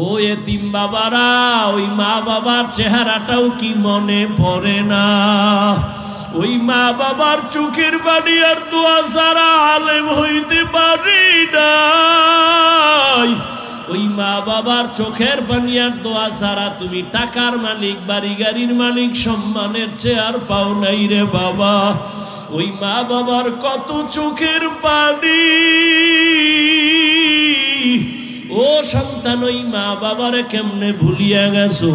ও এতিম বাবারা, ওই মা বাবার চেহারাটাও কি মনে পড়ে না? ওই মা বাবার চোখের পানি আর দোয়া ছাড়া আলেম হইতে পারি নাই। ওই মা বাবার চোখের পানি আর দোয়া ছাড়া তুমি টাকার মালিক, বাড়ি গাড়ির মালিক, সম্মানের চেয়ার পাও নাই রে বাবা। ওই মা বাবার কত চোখের পানি। ও সন্তান, ওই মা বাবারে কেমনে ভুলিয়া গেছো?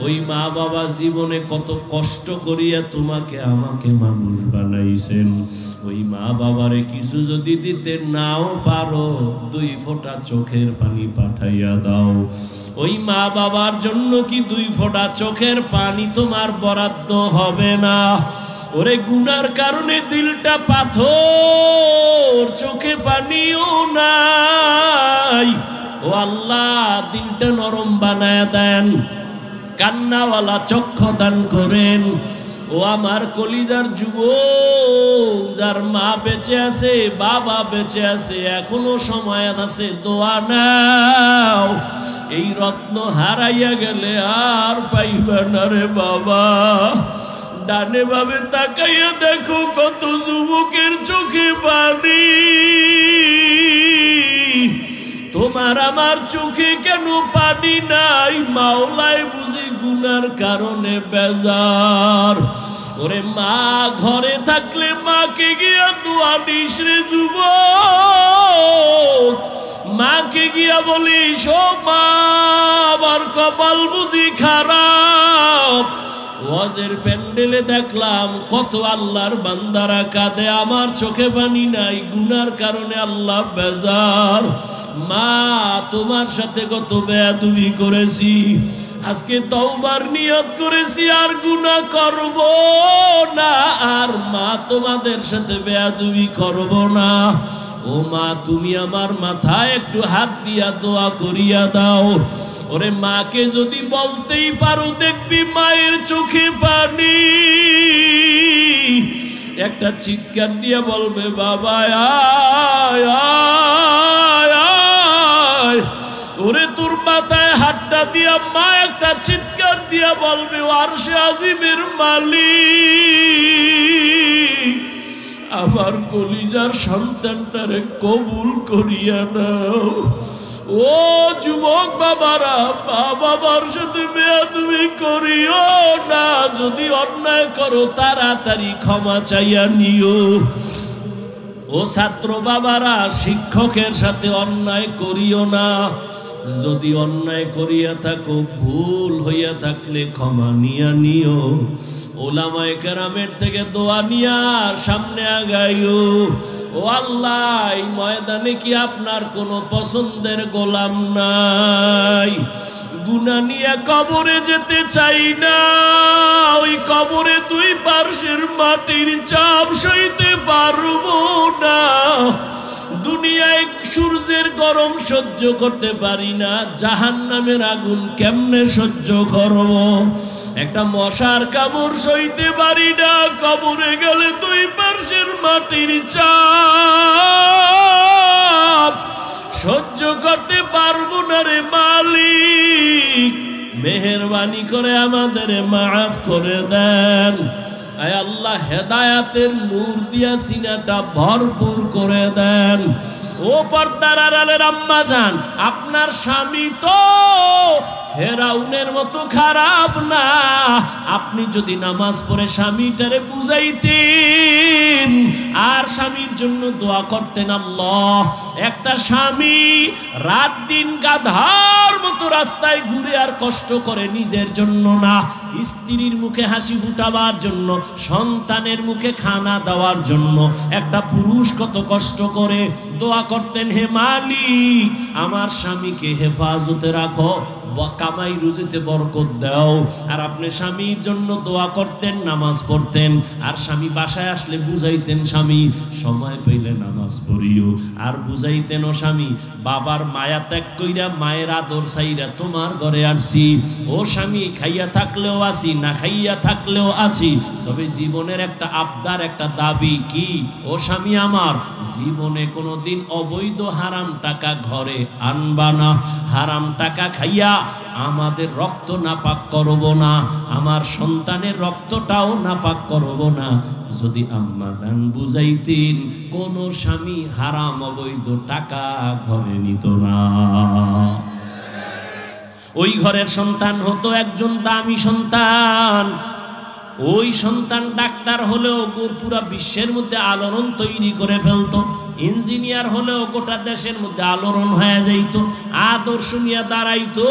ওই মা বাবা জীবনে কত কষ্ট করিয়া তোমাকে আমাকে মানুষ বানাইছেন। ওই মা বাবারে কিছু যদি দিতে নাও পারো, 2 ফোঁটা চোখের পানি পাঠাইয়া দাও। ওই মা বাবার জন্য কি 2 ফোঁটা চোখের পানি তোমার বরাদ্দ হবে না? ওরে গুনার কারণে দিলটা পাথর, চোখে পানিও নাই। ও আল্লাহ, দিলটা নরম বানায় দেন, কান্নাওয়ালা চক্ষু দান করেন। ও আমার কলিজার যুবক, যার মা বেঁচে আছে, বাবা বেঁচে আছে, এখনো সময় আছে, দোয়া নাও। এই রত্ন হারাইয়া গেলে আর পাইবে না রে বাবা। ডানে বামে তাকাইয়া দেখো কত যুবকের চোখে পানি। তোমার আমার চোখে কেন পানি নাই? মাওলায় বুঝি গুনার কারণে বেজার। ওরে মা ঘরে থাকলে মাকে গিয়া দোয়া দিস রে যুবক। মাকে গিয়া বলিস, ও মা, আমার কপাল বুঝি খারাপ। ওয়াজের প্যান্ডেলে দেখলাম কত আল্লাহর বান্দারা কাঁদে, আমার চোখে পানি নাই, গুনার কারণে আল্লাহ বেজার। মা, তোমার সাথে কত বেয়াদবি করেছি, আজকে তওবার নিয়ত করেছি আর গুনাহ করব না। আর মা, তোমাদের সাথে বেয়াদবি করব না। ও মা, তুমি আমার মাথায় একটু হাত দিয়া দোয়া করিয়া দাও। ওরে মাকে যদি বলতেই পারো, দেখবি মায়ের চোখে পানি। একটা চিৎকার দিয়া বলবে, বাবা আয় আয় আয়। ওরে তোর মাথায় হাতটা দিয়া মা একটা চিৎকার দিয়া বলবে, আরশে আজিমের মালিক, আমার কলিজার সন্তানটারে কবুল করিয়া নাও। ও যুবক বাবারা, বাবার সাথে বেয়াদবি করিও না। যদি অন্যায় করো তাড়াতাড়ি ক্ষমা চাইয়া নিও। ও ছাত্র বাবারা, শিক্ষকের সাথে অন্যায় করিও না। যদি অন্যায় করিয়া থাকো, ভুল হইয়া থাকলে ক্ষমা নিয়া নিও। ওলামায়ে কেরামের থেকে দোয়া নিয়া সামনে আগাইও। ও আল্লাহ, এই ময়দানে কি আপনার কোনো পছন্দের গোলাম নাই? গুনাহ নিয়ে কবরে যেতে চাই না। ওই কবরে 2 পার্শ্বের মাটির চাপ সইতে পারবো না। দুনিয়ায় সূর্যের গরম সহ্য করতে পারি না, জাহান্নামের আগুন কেমনে সহ্য করব? একটা মশার কামড় সইতে পারি না। কবরে গেলে 2 পার্শ্বের মাটির চাপ সহ্য করতে পারবো না রে মালিক। মেহেরবানি করে আমাদের মাফ করে দেন। আয় আল্লাহ, হেদায়াতের নূর দিয়া সিনাটা ভরপুর করে দেন। ও পর্দার আড়ালের আম্মা জান, আপনার স্বামী তো ফেরাউনের মতো খারাপ না। আপনি যদি নামাজ পড়ে স্বামীটারে বুঝাইতেন আর স্বামীর জন্য দোয়া করতেন, আল্লাহ, একটা স্বামী রাত দিন গাধার মতো রাস্তায় ঘুরে আর কষ্ট করে নিজের জন্য না, স্ত্রীর মুখে হাসি ফুটাবার জন্য, সন্তানের মুখে খানা দেওয়ার জন্য একটা পুরুষ কত কষ্ট করে দোয়া করতেন, হে মালিক, আমার স্বামীকে হেফাজতে রাখো, কামাই রুজিতে বরকত দাও। আর আপনি স্বামীর জন্য দোয়া করতেন, নামাজ পড়তেন, আর স্বামী বাসায় আসলে বুঝাইতেন, স্বামী সময় পেলে নামাজ পড়িও। আর বুঝাইতেন, ও স্বামী, বাবার মায়া ত্যাগ কইরা মায়ের আদর চাই সাইরা তোমার ঘরে আসছি। ও স্বামী, খাইয়া থাকলেও আছি, না খাইয়া থাকলেও আছি, তবে জীবনের একটা আবদার, একটা দাবি কি? ও স্বামী আমার, জীবনে কোনোদিন অবৈধ হারাম টাকা ঘরে আনবা না। হারাম টাকা খাইয়া আমাদের রক্ত নাপাক করব না, আমার সন্তানের রক্তটাও নাপাক করব না। যদি আম্মা জান বুঝাইতেন, কোন স্বামী হারাম অবৈধ টাকা ঘরে নিত না। ওই ঘরের সন্তান হতো একজন দামি সন্তান। ওই সন্তান ডাক্তার হলেও পুরা বিশ্বের মধ্যে আলোড়ন তৈরি করে ফেলতো, ইঞ্জিনিয়ার হলেও গোটা দেশের মধ্যে আলোড়ন হয়ে যাইত, আদর্শ নিয়ে দাঁড়াইতো।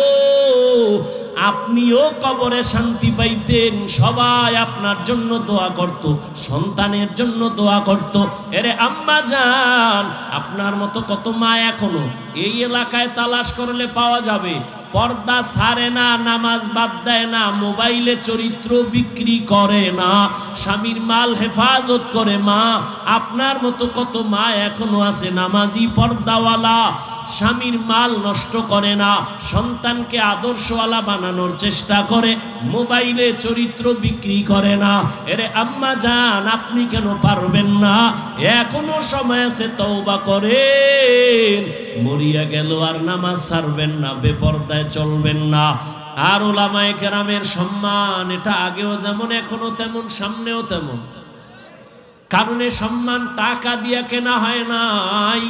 আপনিও কবরে শান্তি পাইতেন, সবাই আপনার জন্য দোয়া করত, সন্তানের জন্য দোয়া করত। এরে আম্মা জান, আপনার মতো কত মা এখনো এই এলাকায় তালাশ করলে পাওয়া যাবে, পর্দা ছাড়ে না, নামাজ বাদ দেয় না, মোবাইলে চরিত্র বিক্রি করে না, স্বামীর মাল হেফাজত করে মা। আপনার মতো কত মা এখনো আছে নামাজি, পর্দাওয়ালা, স্বামীর মাল নষ্ট করে না, সন্তানকে আদর্শওয়ালা বানানোর চেষ্টা করে, মোবাইলে চরিত্র বিক্রি করে না। এরে আম্মা জান, আপনি কেন পারবেন না? এখনো সময় আছে, তওবা করেন। মরিয়া গেল আর নামাজ ছাড়বেন না, বেপরদায় চলবেন না। আর উলামায়ে কেরামের সম্মান, এটা আগেও যেমন এখনো তেমন, সামনেও তেমন। কারণ এই সম্মান টাকা দিয়া কেনা হয় নাই।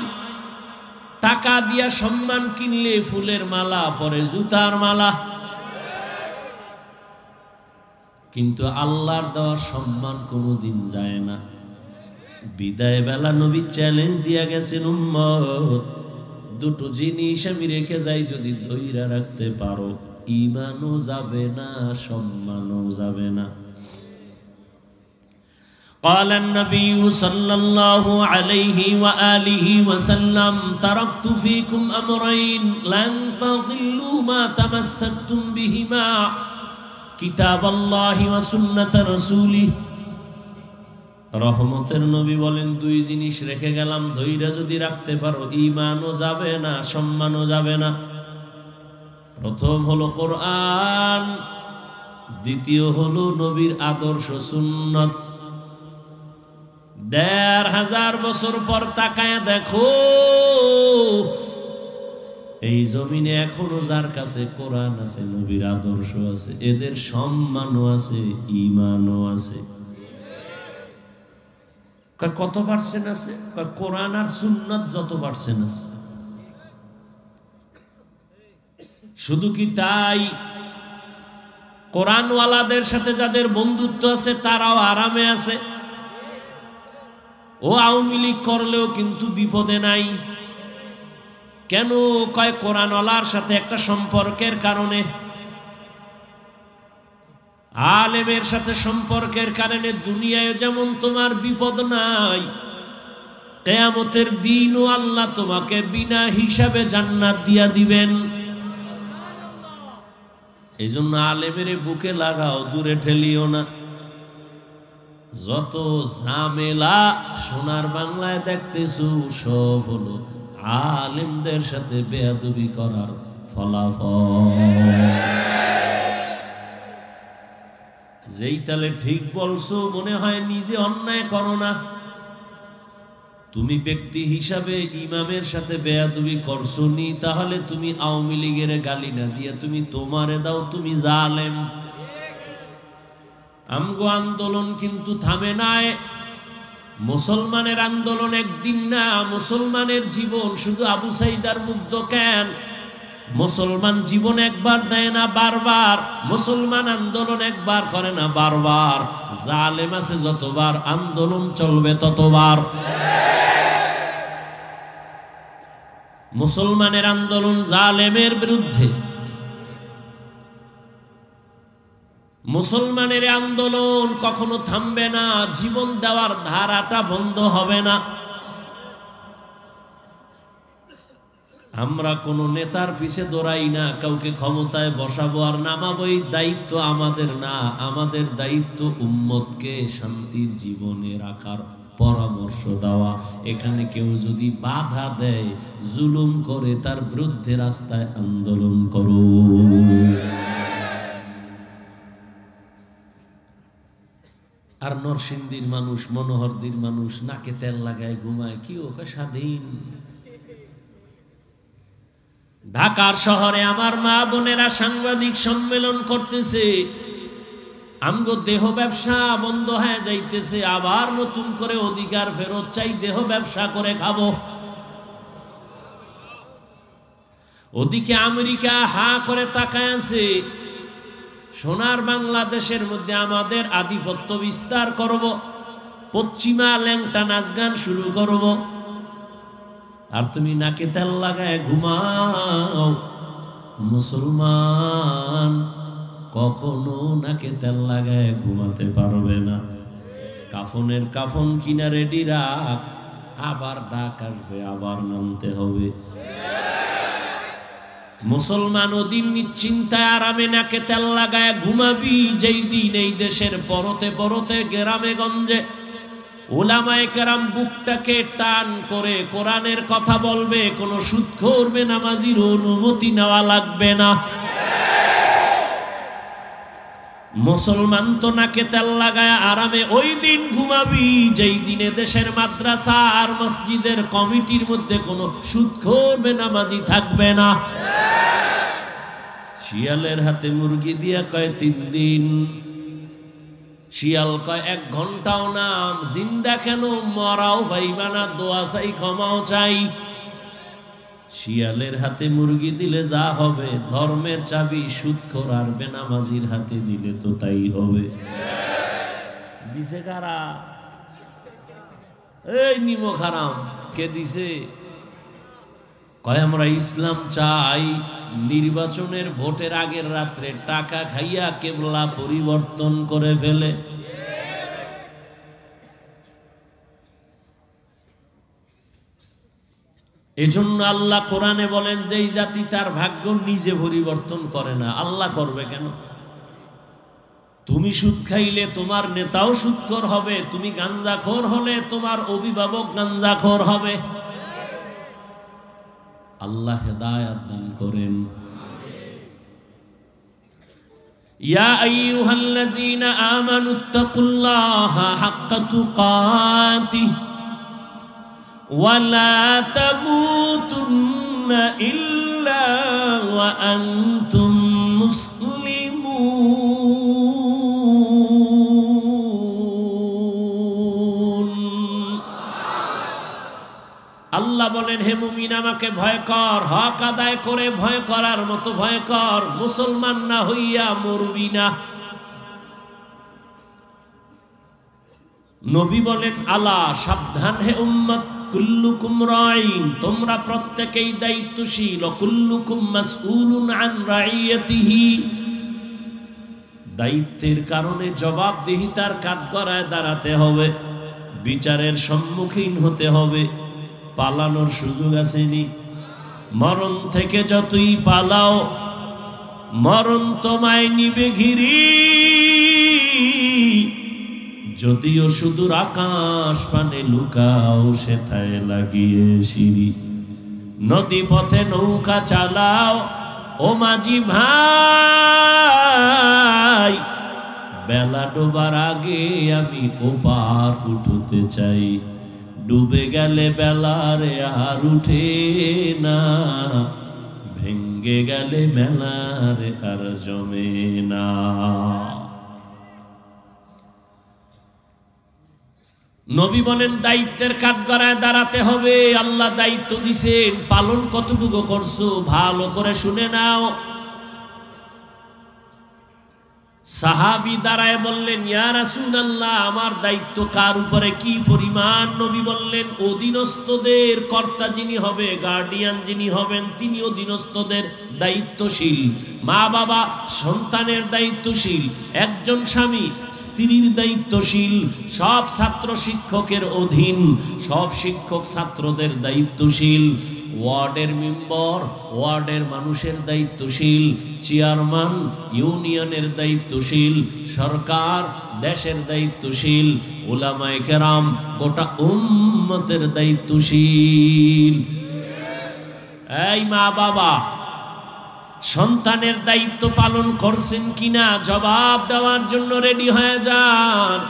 টাকা দিয়া সম্মান কিনলে ফুলের মালা পরে, জুতার মালা। কিন্তু আল্লাহর দেওয়া সম্মান কোনোদিন যায় না। বিদায় বেলা নবী চ্যালেঞ্জ দিয়া গেছেন, উম্মত দুটো জিনিস আমি রেখে যাই, যদি ধইরা রাখতে পারো, ঈমানও যাবে না, সম্মানও যাবে না। قال النبي صلى الله عليه وآله وسلم تركت فيكم أمرين لن تضلوا ما تمسكتم بهما كتاب الله وسنة رسوله। রহমতের নবী বলেন, দুই জিনিস রেখে গেলাম, ধৈর্য যদি রাখতে পারো, ঈমানও যাবে না, সম্মানও যাবে না। প্রথম হলো কোরআন, দ্বিতীয় হলো নবীর আদর্শ সুন্নাত। ১৫০০ বছর পর তাকায় দেখো, এই জমিনে এখনো যার কাছে কোরআন আছে, নবীর আদর্শ আছে, এদের সম্মানও আছে, ঈমানও আছে। কত পার্সেন্ট আছে? কোরআন আর সুন্নাত যত পার্সেন্ট আছে। শুধু কি তাই, কোরআনওয়ালাদের সাথে যাদের বন্ধুত্ব আছে তারাও আরামে আছে। ও আওয়ামী লীগ করলেও কিন্তু বিপদে নাই। কেন? কয় কোরআনওয়ালার সাথে একটা সম্পর্কের কারণে, আলেমের সাথে সম্পর্কের কারণে দুনিয়ায় যেমন তোমার বিপদ নাই, কিয়ামতের দিনও আল্লাহ তোমাকে বিনা হিসাবে জান্নাত দিয়া দিবেন। এই জন্য আলেমের বুকে লাগাও, দূরে ঠেলিও না। যত ঝামেলা সোনার বাংলায় দেখতেছো, সব হলো আলেমদের সাথে বেয়াদবি করার ফলাফল। যেই তালে ঠিক বলছো, মনে হয় নিজে অন্যায় করো না। তুমি ব্যক্তি হিসাবে ইমামের সাথে বেয়াদবি করছো নি, তাহলে তুমি আওয়ামী লীগের গালি না দিয়ে তুমি তোমারে দাও, তুমি জালেম। আমগো আন্দোলন কিন্তু থামে নাই। মুসলমানের আন্দোলন একদিন না, মুসলমানের জীবন শুধু আবু সাইদার মুগ্ধ কেন? মুসলমান জীবন একবার দেয় না, বারবার। মুসলমান আন্দোলন একবার করে না, বারবার। জালেম আছে যতবার, আন্দোলন চলবে ততবার। মুসলমানের আন্দোলন জালেমের বিরুদ্ধে, মুসলমানের আন্দোলন কখনো থামবে না, জীবন দেওয়ার ধারাটা বন্ধ হবে না। আমরা কোনো নেতার পিছে দৌড়াই না, কাউকে ক্ষমতায় বসাবো আর নামাবো, এই দায়িত্ব আমাদের না। আমাদের দায়িত্ব উম্মতকে শান্তির জীবনে রাখার পরামর্শ দেওয়া। এখানে কেউ যদি বাধা দেয়, জুলুম করে, তার বিরুদ্ধে রাস্তায় আন্দোলন করো। নরসিংদীর মানুষ, মনোহরদীর মানুষ নাকে তেল লাগায় ঘুমায়, কি ওকে স্বাধীন। ঢাকার শহরে আমার মা বোনেরা সাংবাদিক সম্মেলন করতেছে, আমগো দেহ ব্যবসা বন্ধ হয়ে যাইতেছে, আবার নতুন করে অধিকার ফেরত চাই, দেহ ব্যবসা করে খাবো। ওদিকে আমেরিকা হা করে তাকায় আছে, সোনার বাংলাদেশের মধ্যে আমাদের আধিপত্য বিস্তার করব, পশ্চিমা ল্যাংটা নাচ গান শুরু করব, আর তুমি নাকে তেল লাগায় ঘুমাও। মুসলমান কখনো নাকে তেল লাগায় ঘুমাতে পারবে না। কাফনের কাফন কিনা রেডি রাখ, আবার ডাক আসবে, আবার নামতে হবে। মুসলমান ওদিন নিশ্চিন্তায় আরামে নাকে তেল লাগায় ঘুমাবি, যেই দিন এই দেশের পরতে পরতে গ্রামে গঞ্জে উলামায়ে কেরাম বুকটাকে টান করে কোরআনের কথা বলবে, কোনো সুদখোর বেনামাজির অনুমতি নেওয়া লাগবে না। মুসলমান তো নাকে তেল লাগায় আরামে ওই দিন ঘুমাবি, যেই দিনে দেশের মাদ্রাসা আর মসজিদের কমিটির মধ্যে কোনো সুদখোর বেনামাজি থাকবে না। শিয়ালের হাতে মুরগি দিয়া কয় 3 দিন, শিয়াল কয় 1 ঘন্টাও না, জিন্দা কেন, মরাও ভাইবা না, দোয়া চাই, ক্ষমাও চাই। শিয়ালের হাতে মুরগি দিলে যা হবে, ধর্মের চাবি সুদখোর আর বেনামাজির হাতে দিলে তো তাই হবে। দিছে কারা? এই নিমক হারাম কে দিছে? কয় আমরা ইসলাম চাই। নির্বাচনের ভোটের আগের রাত্রে টাকা খাইয়া কেবলা পরিবর্তন করে ফেলে। এজন্য আল্লাহ কোরআনে বলেন, যে এই জাতি তার ভাগ্য নিজে পরিবর্তন করে না, আল্লাহ করবে কেন? তুমি সুদ খাইলে তোমার নেতাও সুদখোর হবে, তুমি গাঞ্জাখোর হলে তোমার অভিভাবক গাঞ্জাখোর হবে। আল্লাহ হেদায়েত দান করেন। ইয়া আইয়ুহাল্লাযীনা আমানুত্তাকুল্লাহা হাক্কা তুকাতিহি ওয়া লা তামুতুন্না ইল্লা ওয়া আনতুম মুসলিমুন। আল্লাহ বলেন, হে মুমিন আমাকে ভয় কর, হক আদায় করে ভয় করার মতো ভয় কর, মুসলমান না হইয়া মরবি না। নবী বলেন, আলা সাবধান হে উম্মত, কুল্লুকুম রাইন, তোমরা প্রত্যেকেই দায়িত্বশীল, কুল্লুকুম মাসউলুন আন রাইয়াতিহি, দায়িত্বের কারণে জবাবদিহিতার কাঠগড়ায় দাঁড়াতে হবে, বিচারের সম্মুখীন হতে হবে। পালানোর সুযোগ আসেনি। মরণ থেকে যতই পালাও, মরণ তোমায় নিবে ঘিরি। যদিও সুদূর আকাশ পানে লুকাও, সেথায় লাগিয়ে সিঁড়ি। নদী পথে নৌকা চালাও, ও মাঝি ভাই, বেলা ডোবার আগে আমি ওপার উঠতে চাই। ডুবে গেলে বেলারে আর উঠে না, ভেঙ্গে গেলে মেলারে আর জমে না। নবী বলেন, দায়িত্বের কাঠগড়ায় দাঁড়াতে হবে। আল্লাহ দায়িত্ব দিছেন, পালন কতটুকু করছো ভালো করে শুনে নাও। সাহাবী দাঁড়ায় বললেন, ইয়া রাসূলুল্লাহ, আমার দায়িত্ব কার উপরে, কি পরিমাণ? নবী বললেন, অধীনস্থদের কর্তা যিনি হবে, গার্ডিয়ান যিনি হবেন, তিনি অধীনস্থদের দায়িত্বশীল। মা বাবা সন্তানের দায়িত্বশীল, একজন স্বামী স্ত্রীর দায়িত্বশীল, সব ছাত্র শিক্ষকের অধীন, সব শিক্ষক ছাত্রদের দায়িত্বশীল। ওয়ার্ডের মেম্বার ওয়ার্ডের মানুষের দায়িত্বশীল, চেয়ারম্যান ইউনিয়নের দায়িত্বশীল, সরকার দেশের দায়িত্বশীল, উলামায়ে কেরাম গোটা উম্মতের দায়িত্বশীল। এই মা বাবা, সন্তানের দায়িত্ব পালন করছেন কিনা জবাব দেওয়ার জন্য রেডি হয়ে যান।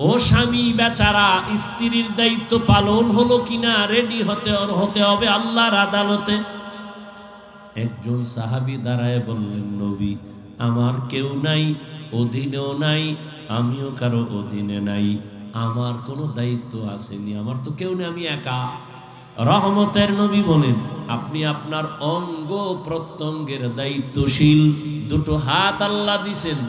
ও স্বামী বেচারা, স্ত্রীর দায়িত্ব পালন হলো কিনা রেডি হতে হবে আল্লাহর আদালতে। একজন সাহাবী দাঁড়ায় বললেন, নবী, আমার কেউ নাই, অধীনেও নাই, আমিও কারো অধীনে নাই, আমার কোনো দায়িত্ব আসেনি, আমার তো কেউ নেই, আমি একা। রহমতের নবী বলেন, আপনি আপনার অঙ্গ প্রত্যঙ্গের দায়িত্বশীল। দুটো হাত আল্লাহ দিছেন,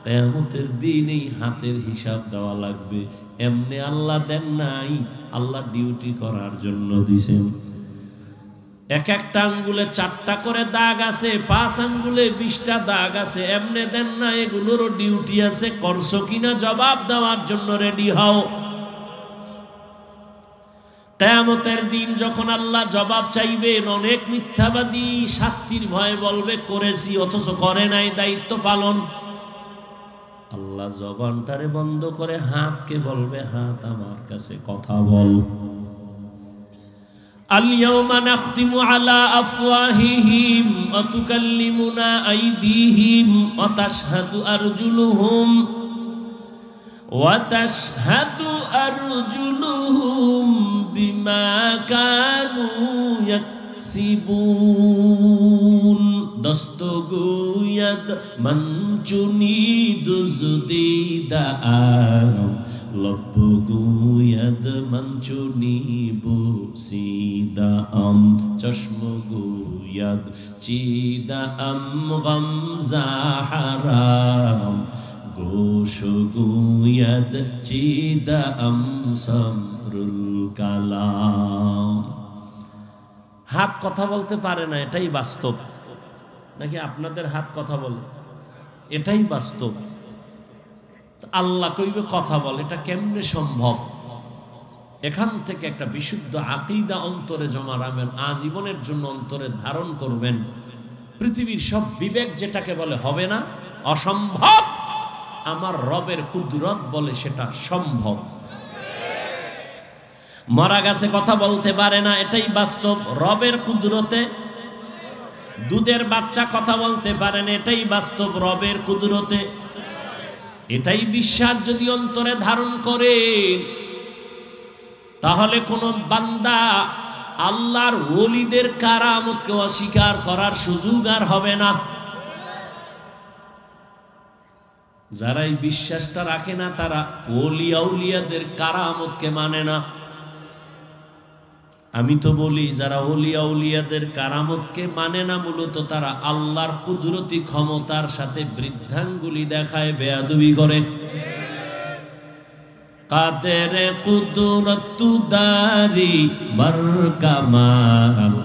কিয়ামতের দিন এই হাতের হিসাব দেওয়া লাগবে। এমনি আল্লাহ দেন নাই, আল্লাহ ডিউটি করার জন্য দিছেন। এক একটা আঙ্গুলে 4টা করে দাগ আছে, 5 আঙ্গুলে 20টা দাগ আছে, এমনি দেন না, এগুলোরও ডিউটি আছে। করছো কিনা জবাব দেওয়ার জন্য রেডি হও। কিয়ামতের দিন যখন আল্লাহ জবাব চাইবেন, অনেক মিথ্যাবাদী শাস্তির ভয়ে বলবে করেছি, অথচ করে নাই দায়িত্ব পালন। আল্লাহ জবানটারে বন্ধ করে হাতকে বলবে, হাত আমার কাছে কথা বল। আল-ইয়াওমা নাখতিমু আলা আফওয়াহিহিম ওয়া তুকাল্লিমুনা আইদিহিম ওয়া তাশহাদু আরজুলুহুম বিমা কানু ইয়াকসিবুন। দস্তগুয়াদ মঞ্চুনি দুজদিদা লব্বগুয়াদ মঞ্চুনি বুসিদা চশমগুয়াদ চিদা গমজা হারাম গোশগুয়াদ চিদা সমরুল কালাম। হাত কথা বলতে পারে না, এটাই বাস্তব। নাকি আপনাদের হাত কথা বলে? এটাই বাস্তব। আল্লাহ কইবে কথা বল, এটা কেমনে সম্ভব? এখান থেকে একটা বিশুদ্ধ আকীদা অন্তরে জমা রাখবেন, আজীবনের জন্য অন্তরে ধারণ করবেন। পৃথিবীর সব বিবেক যেটাকে বলে হবে না, অসম্ভব, আমার রবের কুদরত বলে সেটা সম্ভব। মরা গাছে কথা বলতে পারে না, এটাই বাস্তব, রবের কুদরতে। দুধের বাচ্চা কথা বলতে পারে না, এটাই বাস্তব, রবের কুদরতে। এটাই বিশ্বাস যদি অন্তরে ধারণ করে, তাহলে কোন বান্দা আল্লাহর ওলিদের কারামতকে অস্বীকার করার সুযোগ আর হবে না। যারা এই বিশ্বাসটা রাখে না, তারা ওলি আউলিয়াদের কারামতকে মানে না। আমি তো বলি, যারা ওলি আউলিয়াদের কারামতকে মানে না, মূলত তারা আল্লাহর কুদরতি ক্ষমতার সাথে বৃদ্ধাঙ্গুলি দেখায়, বেয়াদবি করে। কাদের কুদরতু দারি বরকামাল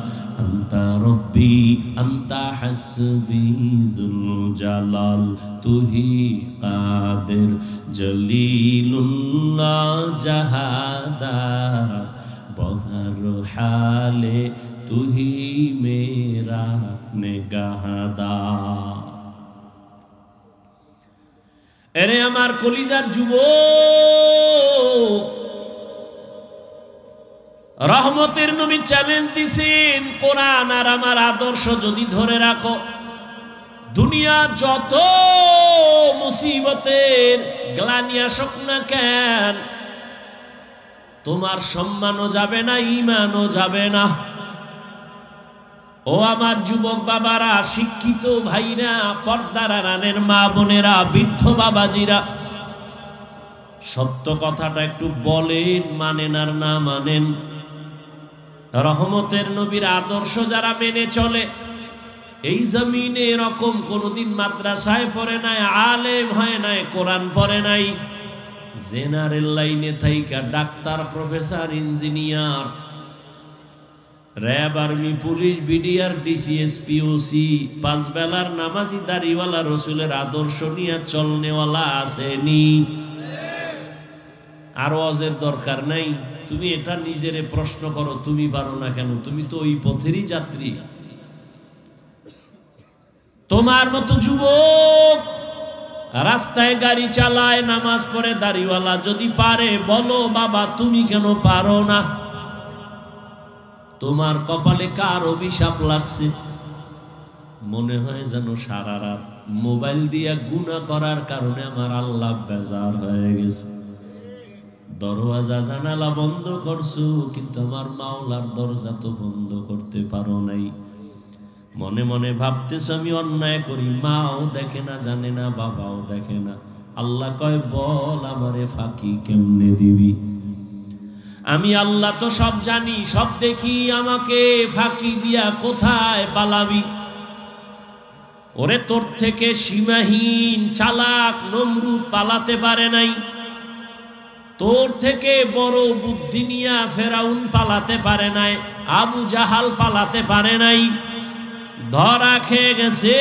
আন্তা রব্বি আন্তা হাসবি যুল জালাল তুহি কাদের জলিলুল্লাহ জাহাদার বহর হালে তুহি মেরা নেগাহদা। এরে আমার কলিজার যুবক, রহমতের নবী চ্যালেঞ্জ দিছেন, কোরআন আর আমার আদর্শ যদি ধরে রাখো, দুনিয়া যত মুসিবতের গ্লানি আসুক না কেন, তোমার সম্মানও যাবে না, ঈমানও যাবে না। ও আমার যুবক বাবারা, শিক্ষিত ভাইরা, পর্দার আড়ালের মা বোনেরা, বৃদ্ধ বাবাজিরা, সত্য কথাটা একটু বলেন, মানেন আর না মানেন। রহমতের নবীর আদর্শ যারা মেনে চলে, এই জমিনে এরকম কোনদিন মাদ্রাসায় পড়ে নাই, আলেম হয় নাই, কোরআন পড়ে নাই, জেনারেল লাইনে থাইকা doctor, professor, engineer, RAB, army, police, BDR, DC SP, OC, 5 বেলার নামাজি, দাড়িওয়ালা, রসুলের আদর্শ নিয়ে চলনেওয়ালা আসেনি। আর ওয়াজের দরকার নাই। তুমি এটা নিজেরে প্রশ্ন করো, তুমি পারো না কেন? তুমি তো ওই পথেরই যাত্রী। তোমার মতো যুবক রাস্তায় গাড়ি চালায়, নামাজ পড়ে, দাড়িওয়ালা যদি পারে, বলো বাবা তুমি কেন পারো না? তোমার কপালে কার অভিশাপ লাগছে? মনে হয় যেন সারা রাত মোবাইল দিয়া গুনাহ করার কারণে আমার আল্লাহ বেজার হয়ে গেছে। দরওয়াজা জানালা বন্ধ করছো, কিন্তু আমার মাওলার দরজা তো বন্ধ করতে পারো নাই। মনে মনে ভাবতেছ আমি অন্যায় করি, মাও দেখে না, জানে না, বাবাও দেখে না। আল্লাহ কয় বল আমারে ফাঁকি কেমনে দিবি? আমি আল্লাহ তো সব জানি, সব দেখি, আমাকে ফাঁকি দিয়া কোথায় পালাবি? ওরে তোর থেকে সীমাহীন চালাক নমরুদ পালাতে পারে নাই, তোর থেকে বড় বুদ্ধি নিয়া ফেরাউন পালাতে পারে নাই, আবু জাহাল পালাতে পারে নাই, ধরা খেয়ে গেছে।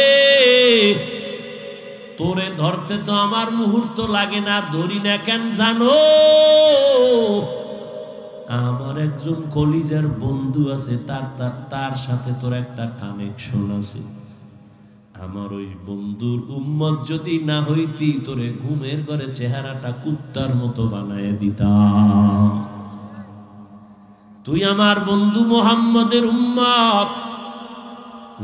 তোরে ধরতে তো আমার মুহূর্ত লাগে না, ধরি না কেন জানো? আমার একজন কলিজার বন্ধু আছে, তার সাথে তোর একটা কানেকশন আছে। আমার ওই বন্ধুর উম্মত যদি না হইতি, তোরে ঘুমের ঘরে চেহারাটা কুত্তার মতো বানায় দিতাম। তুই আমার বন্ধু মুহাম্মদের উম্মত,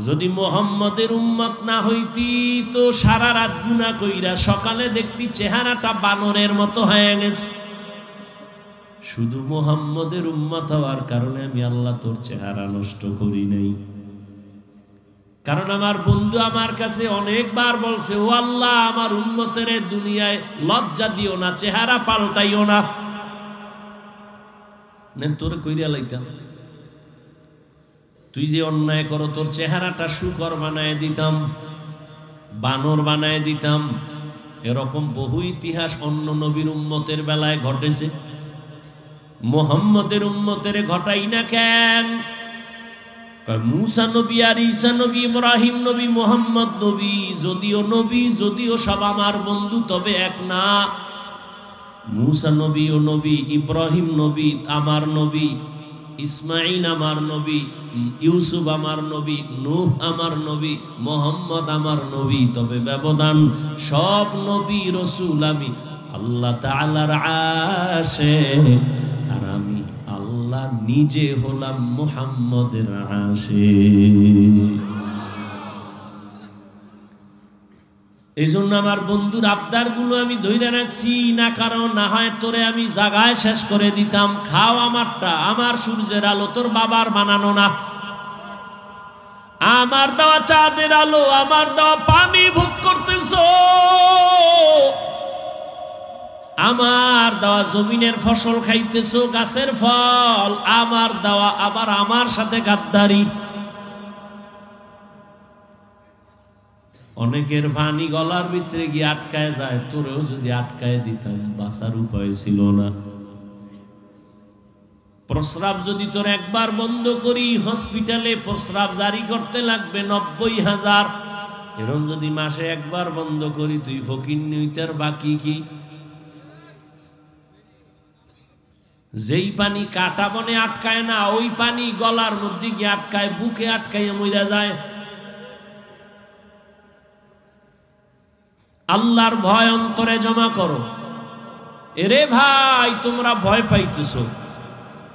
যদি মুহাম্মদের উম্মত না হইতি তো সারা রাত গুনাহ কইরা সকালে দেখতি চেহারাটা বানরের মতো হয়ে গেছে। শুধু মুহাম্মদের উম্মত হওয়ার কারণে আমি আল্লাহ তোর চেহারা নষ্ট করি নাই। কারণ আমার বন্ধু আমার কাছে অনেকবার বলছে, ও আল্লাহ আমার উম্মতের দুনিয়ায় লজ্জা দিও না, চেহারা পাল্টাইও না, তোরে কইরা লাইতাম। তুই যে অন্যায় করো, তোর চেহারাটা শুকর বানায় দিতাম, বানর বানায় দিতাম। এরকম বহু ইতিহাস অন্য নবীর উম্মতের বেলায় ঘটেছে, মুহাম্মদের উম্মতের ঘটাই না কেন? মুসা নবী আর ঈসা নবী, ইব্রাহিম নবী, মুহাম্মদ নবী, যদিও সব আমার বন্ধু, তবে এক না। মুসা নবী ও নবী, ইব্রাহিম নবী আমার নবী, ইসমাইল আমার নবী, ইউসুফ আমার নবী, নূহ আমার নবী, মুহাম্মদ আমার নবী। তবে ব্যবধান, সব নবী রসুল আমি আল্লাহ তাআলার আশিক, আর আমি আল্লাহ নিজে হলাম মুহাম্মদের আশিক। এই জন্য আমার বন্ধুর আবদার গুলো আমি ধইরা রাখছি না, কারণ না হয় তোরে আমি জাগায় শেষ করে দিতাম। খাও আমারটা, আমার সূর্যের আলো, তোর বাবার বানানো না। আমার দেওয়া চাঁদের আলো, আমার দেওয়া পানি ভোগ করতেছো, আমার দেওয়া জমিনের ফসল খাইতেছো, গাছের ফল আমার দেওয়া, আবার আমার সাথে গাদ্দারি। অনেকের পানি গলার ভিতরে গিয়ে আটকায় যায়, তোরেও যদি আটকায় দিতাম বাঁচার উপায় ছিল না। প্রস্রাব যদি তোর একবার বন্ধ করি, হসপিটালে প্রস্রাব জারি করতে লাগবে 90,000। এরকম যদি মাসে একবার বন্ধ করি, তুই ফকিন্নি হইতে বাকি কি? যেই পানি কাটা বনে আটকায় না, ওই পানি গলার মধ্যে গিয়ে আটকায়, বুকে আটকাইয়া মইরা যায়। আল্লাহর ভয় অন্তরে জমা করো। এরে ভাই, তোমরা ভয় পাইতেছো,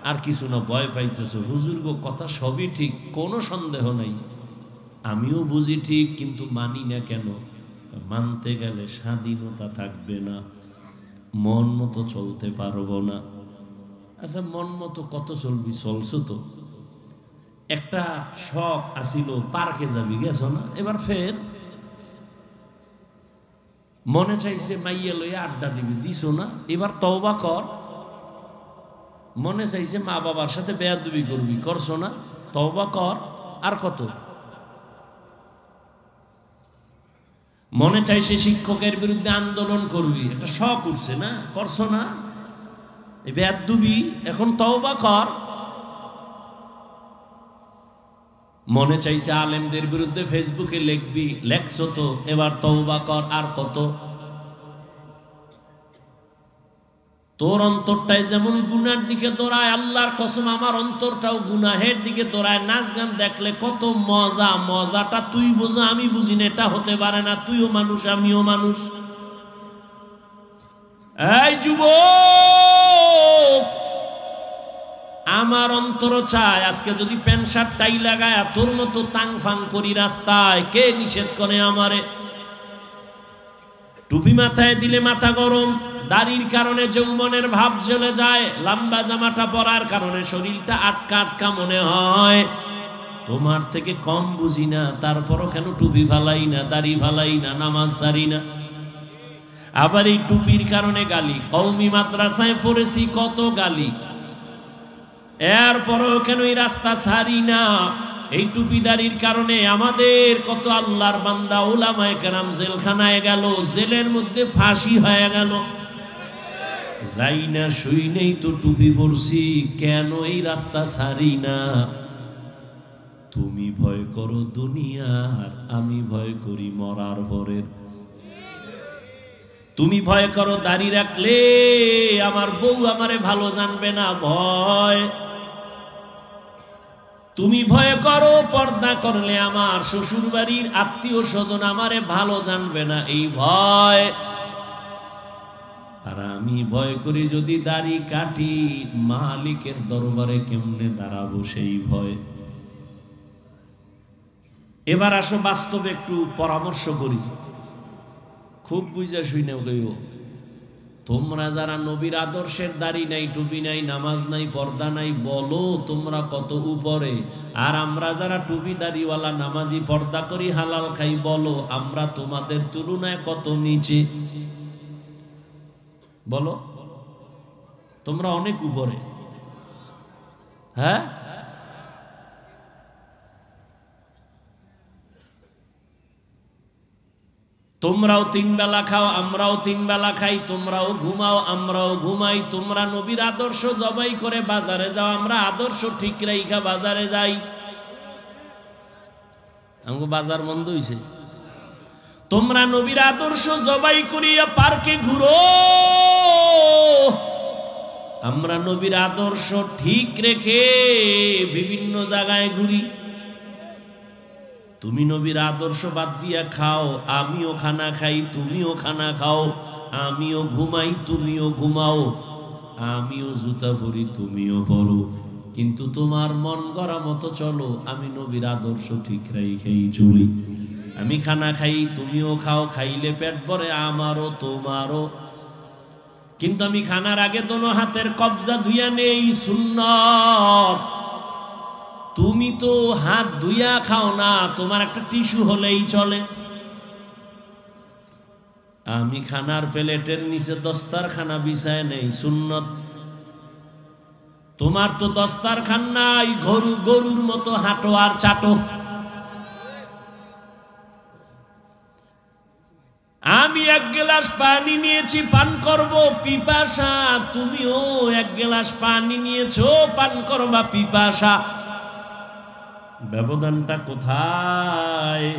আর কিছু না, ভয় পাইতেছো। হুজুর গো, কথা সবই ঠিক, কোনো সন্দেহ নাই, আমিও বুঝি ঠিক, কিন্তু মানি না কেন? মানতে গেলে স্বাধীনতা থাকবে না, মন মতো চলতে পারবো না। আচ্ছা, মন মতো কত চলবি? চলছো তো। একটা শখ আসিল, পার্কে যাবি, গেছো না? এবার ফের মনে চাইছে মাইয়া লইয়া আড্ডা দিবি, দিছো না? এবার তওবা কর। মনে চাইছে মা বাবার সাথে বেয়াদবি করবি, করছো না? তওবা কর। আর কত? মনে চাইছে শিক্ষকের বিরুদ্ধে আন্দোলন করবি, একটা শখ উঠছে না, করছো না? বেয়াদবি, এখন তওবা কর। মনে চাইছে আলেমদের বিরুদ্ধে ফেসবুকে লিখবি, লেখছো তো, এবার তওবা কর। আর কত? তোর অন্তরটাই যেমন গুনার দিকে দৌড়ায়, আল্লাহর কসম আমার অন্তরটাও গুনাহের দিকে দৌড়ায়। নাচ গান দেখলে কত মজা, মজাটা তুই বোঝা, আমি বুঝি না। এটা হতে পারে না, তুইও মানুষ, আমিও মানুষ। এই যুবক, আমার অন্তর চায় আজকে যদি প্যান্ট শার্ট টাই লাগায় তোর মতো তাং ফাং করি রাস্তায়, কে নিষেধ করে আমারে? টুপি মাথায় দিলে মাথা গরম, দাড়ির কারণে যৌবনের ভাব চলে যায়, লম্বা জামাটা পরার কারণে শরীরটা আটকা আটকা মনে হয়। তোমার থেকে কম বুঝি না, তারপরও কেন টুপি ফালাই না, দাড়ি ফালাই না, নামাজ ছাড়ি না। আবার এই টুপির কারণে গালি, কওমি মাদ্রাসায় পড়েছি কত গালি, এরপরও কেন এই রাস্তা ছাড়ি না। এই টুপিদারির কারণে আমাদের কত আল্লাহর বান্দা উলামায়ে কেরাম জেলখানায় গেল, জেলের মধ্যে ফাঁসি হয়ে গেল। যাই না শুই নেই তো টুপি পরছি, কেন এই রাস্তা ছাড়ি না। তুমি ভয় করো দুনিয়ার, আমি ভয় করি মরার পরের। তুমি ভয় করো দাড়ি রাখলে আমার বউ আমারে ভালো জানবে না, ভয়। তুমি ভয় করো পর্দা করলে আমার শ্বশুর বাড়ির আত্মীয় স্বজন আমারে ভালো জানবে না, এই ভয়। আর আমি ভয় করি যদি দাড়ি কাটি মালিকের দরবারে কেমনে দাঁড়াবো, সেই ভয়। এবার আসো বাস্তবে একটু পরামর্শ করি, খুব বুঝা শুনে গইও। তোমরা যারা নবীর আদর্শের দাড়ি নাই, টুপি নাই, নামাজ নাই, পর্দা নাই, বলো তোমরা কত উপরে। আর আমরা যারা টুপি দাড়িওয়ালা, নামাজি, পর্দা করি, হালাল খাই, বলো আমরা তোমাদের তুলনায় কত নিচে। বলো তোমরা অনেক উপরে। হ্যাঁ, তোমরাও 3 বেলা খাও, আমরাও 3 বেলা খাই, তোমরাও ঘুমাও, আমরাও ঘুমাই। তোমরা নবীর আদর্শ জবাই করে বাজারে যাও, আমরা আদর্শ ঠিক রাইখা বাজারে যাই। আমাকে বাজার বন্ধ হইছে। তোমরা নবীর আদর্শ জবাই করিয়া পার্কে ঘুরো, আমরা নবীর আদর্শ ঠিক রেখে বিভিন্ন জায়গায় ঘুরি। তুমি নবীর আদর্শ বাদ দিয়া খাও, আমিও খানা খাই, তুমিও খানা খাও, আমিও ঘুমাই, তুমিও ঘুমাও, আমিও জুতা পরি, তুমিও পরো, কিন্তু তোমার মন গড়া মতো চলো। আমি নবীর আদর্শ ঠিক রাখেই চলি। আমি খানা খাই, তুমিও খাও, খাইলে পেট ভরে আমারও তোমারও, কিন্তু আমি খানার আগে দোনো হাতের কবজা ধুইয়া নেই, সুন্নাত। তুমি তো হাত ধুইয়া খাও না, তোমার একটা টিস্যু হলেই চলে। আমি খানার প্লেটের নিচে দস্তারখানা বিছায় নেই, সুন্নত। তোমার তো দস্তারখান নাই, গরুর মতো হাঁটো আর চাটো। আমি 1 গ্লাস পানি নিয়েছি, পান করব পিপাসা, তুমিও 1 গ্লাস পানি নিয়েছো, পান করবা পিপাসা। ব্যবধানটা কোথায়?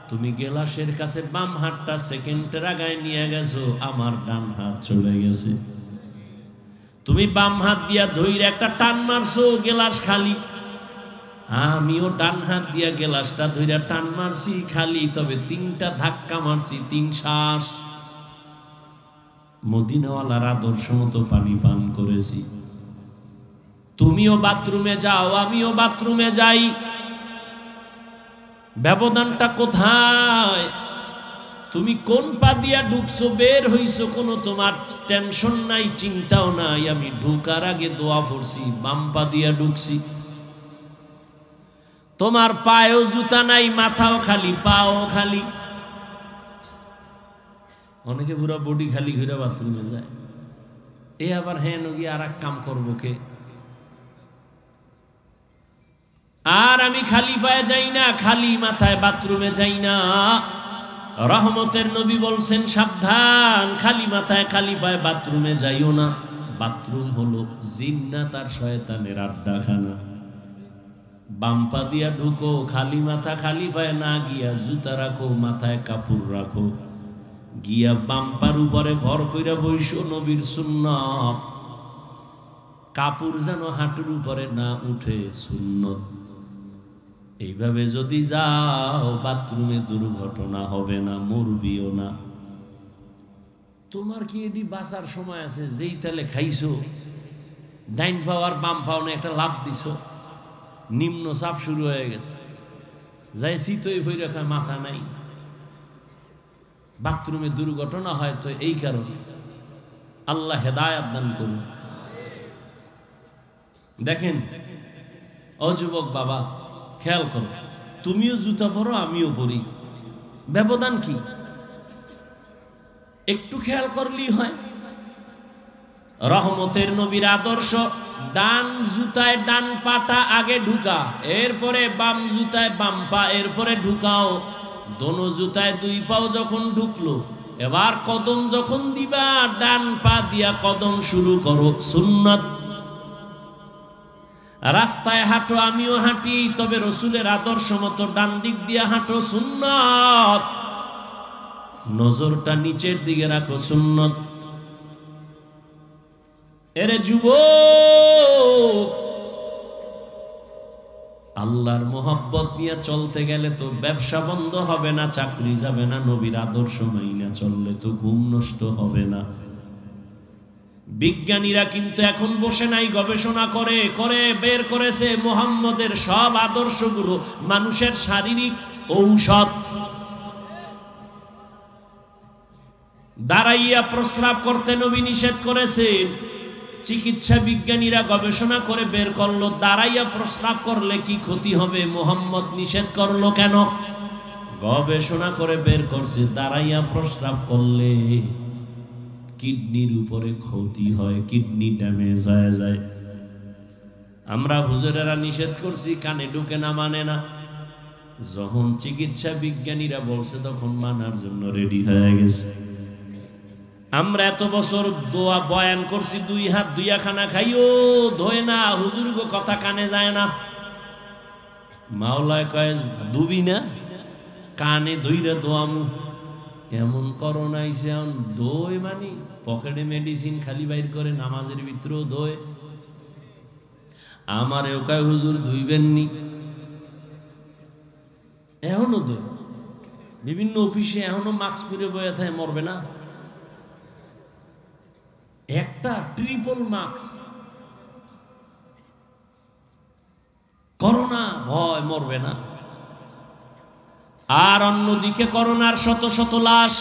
তুমি গেলাসের কাছে বাম হাতটা সেকেন্ডের আগায় নিয়ে গেছো, আমার ডান হাত চলে গেছে। তুমি বাম হাত দিয়া ধইরে একটা টান মারছো, গেলাস খালি। আমিও ডান হাত দিয়া গেলাসটা ধইরা টান মারছি, খালি। তবে 3টা ধাক্কা মারছি, 3 শ্বাস। মদিনাওয়ালার আদর্শ মতো পানি পান করেছি। তুমিও বাথরুমে যাও, আমিও বাথরুমে যাই। ব্যবধানটা কোথায়? তুমি কোন পা দিয়া ঢুকছো, বের হইছো, কোনো তোমার টেনশন নাই, চিন্তাও নাই। আমি ঢুকার আগে দোয়া পড়ছি, বাম পা দিয়া ঢুকছি। তোমার পায়েও জুতা নাই, মাথাও খালি, পাও খালি। অনেকে পুরো বডি খালি ঘুরে বাথরুমে যায়। এ আবার হ্যাঁ নগিয়ে আর এক কাম করবো কে? আর আমি খালি পায়ে যাই না, খালি মাথায় বাথরুমে যাই না। রহমতের নবী বলছেন সাবধান, খালি মাথায় খালি পায়ে বাথরুমে যাইও না। বাথরুম হলো জিন্নাত আর শয়তানের আড্ডাখানা। বাম পা দিয়া ঢুকো, খালি মাথা খালি পায়ে না গিয়া জুতা রাখো, মাথায় কাপড় রাখো, গিয়া বাম পার উপরে ভর কইরা বইসো, নবীর সুন্নাত। কাপড় যেন হাঁটুর উপরে না উঠে, সুন্নত। এইভাবে যদি যাও বাথরুমে দুর্ঘটনা হবে না, মরবিও না। তোমার কি এটি বাঁচার সময় আছে? যেই তালে খাইছো, ডাইন পাও আর বাম পাও না একটা লাভ দিছো, নিম্ন চাপ শুরু হয়ে গেছে, যাই শীতই হয়ে রাখা, মাথা নাই। বাথরুমে দুর্ঘটনা হয় তো এই কারণে। আল্লাহ হেদায়েত দান করুন। দেখেন ও যুবক বাবা, খেয়াল করো, তুমিও জুতা পরো আমিও পরি, ব্যবধান কি? একটু খেয়াল করলেই হয়। রহমতের নবীর আদর্শ, ডান জুতায় ডান পাটা আগে ঢুকা, এরপরে বাম জুতায় বাম পা, এরপরে ঢুকাও। দোনো জুতায় দুই পাও যখন ঢুকলো, এবার কদম যখন দিবা ডান পা দিয়া কদম শুরু করো, সুন্নাত। রাস্তায় হাঁটো, আমিও হাঁটি, তবে রসুলের আদর্শ মতো ডান দিক দিয়া হাঁটো, সুন্নাত। নজরটা নিচের দিকে রাখো, সুন্নাত। এরে যুবক, আল্লাহর মোহাব্বত নিয়ে চলতে গেলে তো ব্যবসা বন্ধ হবে না, চাকরি যাবে না, নবীর আদর্শ মাইনা চললে তো ঘুম নষ্ট হবে না। বিজ্ঞানীরা কিন্তু এখন বসে নাই, গবেষণা করে করে বের করেছে মুহাম্মদের সব আদর্শগুলো মানুষের শারীরিক ঔষধ। দাঁড়াইয়া প্রস্রাব করতে নবী নিষেধ করেছেন। চিকিৎসা বিজ্ঞানীরা গবেষণা করে বের করলো দাঁড়াইয়া প্রস্রাব করলে কি ক্ষতি হবে, মুহাম্মদ নিষেধ করলো কেন? গবেষণা করে বের করছে দাঁড়াইয়া প্রস্রাব করলে কিডনির উপরে ক্ষতি হয়, কিডনি ড্যামেজ হয়ে যায়। আমরা হুজুরেরা নিষেধ করছি, কানে ঢুকে না, মানে না। যখন চিকিৎসা বিজ্ঞানীরা বলছে তখন মানার জন্য রেডি হয়ে গেছে। আমরা এত বছর দোয়া বয়ান করছি, দুই হাত দুইয়া খানা খাইও ধোয় না, হুজুর গো কথা কানে যায় না। মাওলায় কয় ডুবি না, কানে ধইরা দোয়ামু। এমন করোনা আইছে, এখন দোয় মানি পকেটে মেডিসিন খালি বাইর করে, নামাজের ভিতরেও দোয়। আমারেও কয় হুজুর ধুইবেননি, এখনো দোয়। বিভিন্ন অফিসে এখনো মাস্ক পরে বয়ে থাকে, মরবে না। একটা ট্রিপল মাস্ক, করোনা ভয়, মরবে না। আর অন্যদিকে করোনার শত শত লাশ।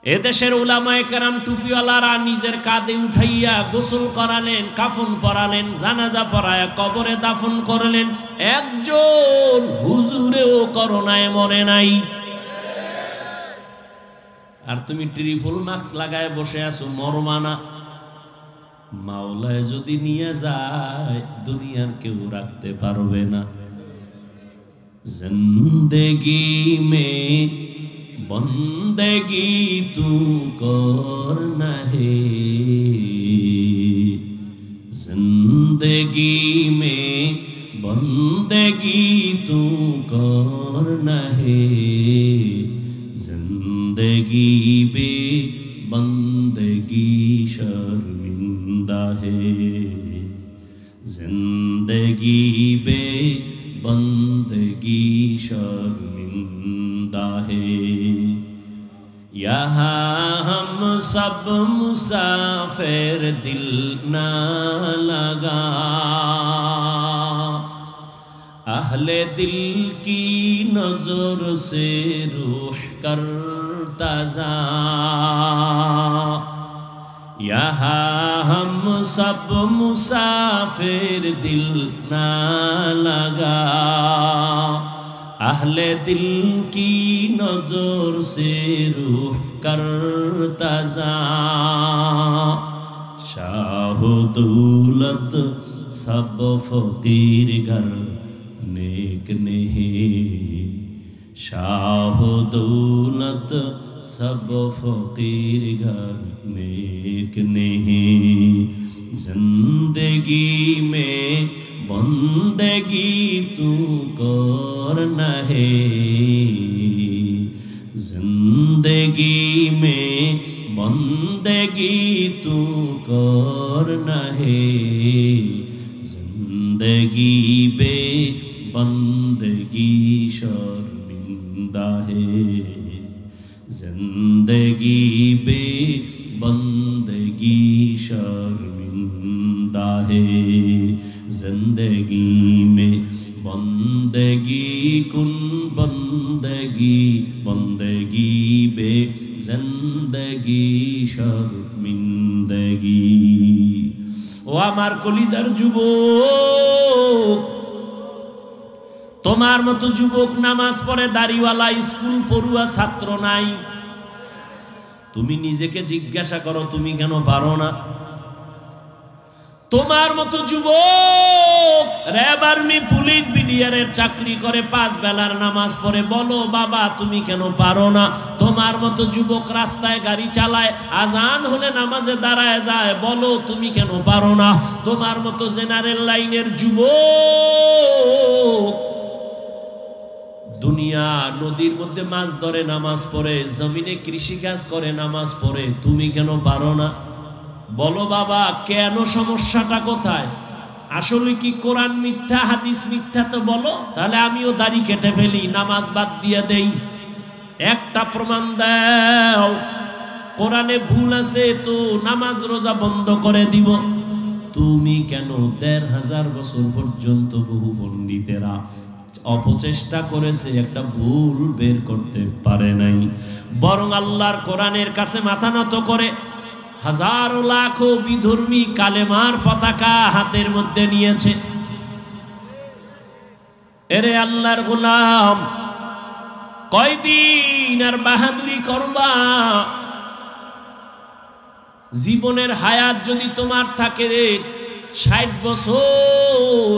এদেশের উলামায়ে কেরাম টুপিওয়ালারা নিজের কাঁধে উঠাইয়া গোসল করালেন, কাফন পরালেন, জানাজা পরায়া কবরে দাফন করলেন। একজন হুজুরেও করোনায় মরে নাই। আর তুমি ট্রিপল মাস্ক লাগায় বসে আছো, মরমানা। মাওলায় যদি নিয়ে যায় দুনিয়ার কেউ রাখতে পারবে না। জিন্দেগি মে বন্দেগি তু করনা হে, জিন্দেগি মে বন্দেগি তু করনা হে, जिंदगी बे बंदगी शर्मिंदा है, जिंदगी बे बंदगी शर्मिंदा है। यहाँ हम सब मुसाफिर, दिल ना लगा, अहले दिल की नजर से रूह करता जा, यहाँ हम सब मुसाफिर, दिल ना लगा, अहले दिल की नजर से रूह करता जा। शाह दौलत सब फकीर घर नेक नहीं, शाह दौलत सब फकीर घर नेक नहीं। जिंदगी में बंदगी तू करना है, जिंदगी में बंदगी तू करना है, जिंदगी बे बंदगी शर्मिंदा है, जिंदगी बे बंदगी शर्मिंदा है। जिंदगी में बंदगी कुन बंदगी, बंदगी बे जिंदगी শর্মিন্দগি। ও আমার কলিজার যুবক, তোমার মতো যুবক নামাজ পড়ে দাড়িওয়ালা স্কুল পড়ুয়া ছাত্র নাই। তুমি নিজেকে জিজ্ঞাসা করো তুমি কেন পারো না? তোমার মতো যুবক র্যাব আর্মি পুলিশ বিডিআরের চাকরি করে 5 বেলার নামাজ পড়ে, বলো বাবা তুমি কেন পারো না? তোমার মতো যুবক রাস্তায় গাড়ি চালায়, আজান হলে নামাজে দাঁড়ায় যায়, বলো তুমি কেন পারো না? তোমার মতো জেনারেল লাইনের যুবক দুনিয়া নদীর মধ্যে মাছ ধরে নামাজ পড়ে, জমিনে কৃষিকাজ করে নামাজ পড়ে, তুমি কেন পারো না? বলো বাবা কেন, সমস্যাটা কোথায়? আসলে কি কোরআন মিথ্যা হাদিস মিথ্যা? তো বলো, তাহলে আমিও দাড়ি কেটে ফেলি, নামাজ বাদ দিয়ে দেই। একটা প্রমাণ দাও, কোরআনে ভুল আছে তো নামাজ রোজা বন্ধ করে দিব। তুমি কেন 1500 বছর পর্যন্ত বহু পণ্ডিতেরা অপচেষ্টা করেছে, একটা ভুল বের করতে পারে নাই, বরং আল্লাহর কোরআনের কাছে মাথা নত করে হাজারো লাখো বিধর্মী কালেমার পতাকা হাতের মধ্যে নিয়েছে। এরে আল্লাহর গোলাম, কয়দিন আর বাহাদুরি করবা? জীবনের হায়াত যদি তোমার থাকে 60 বছর,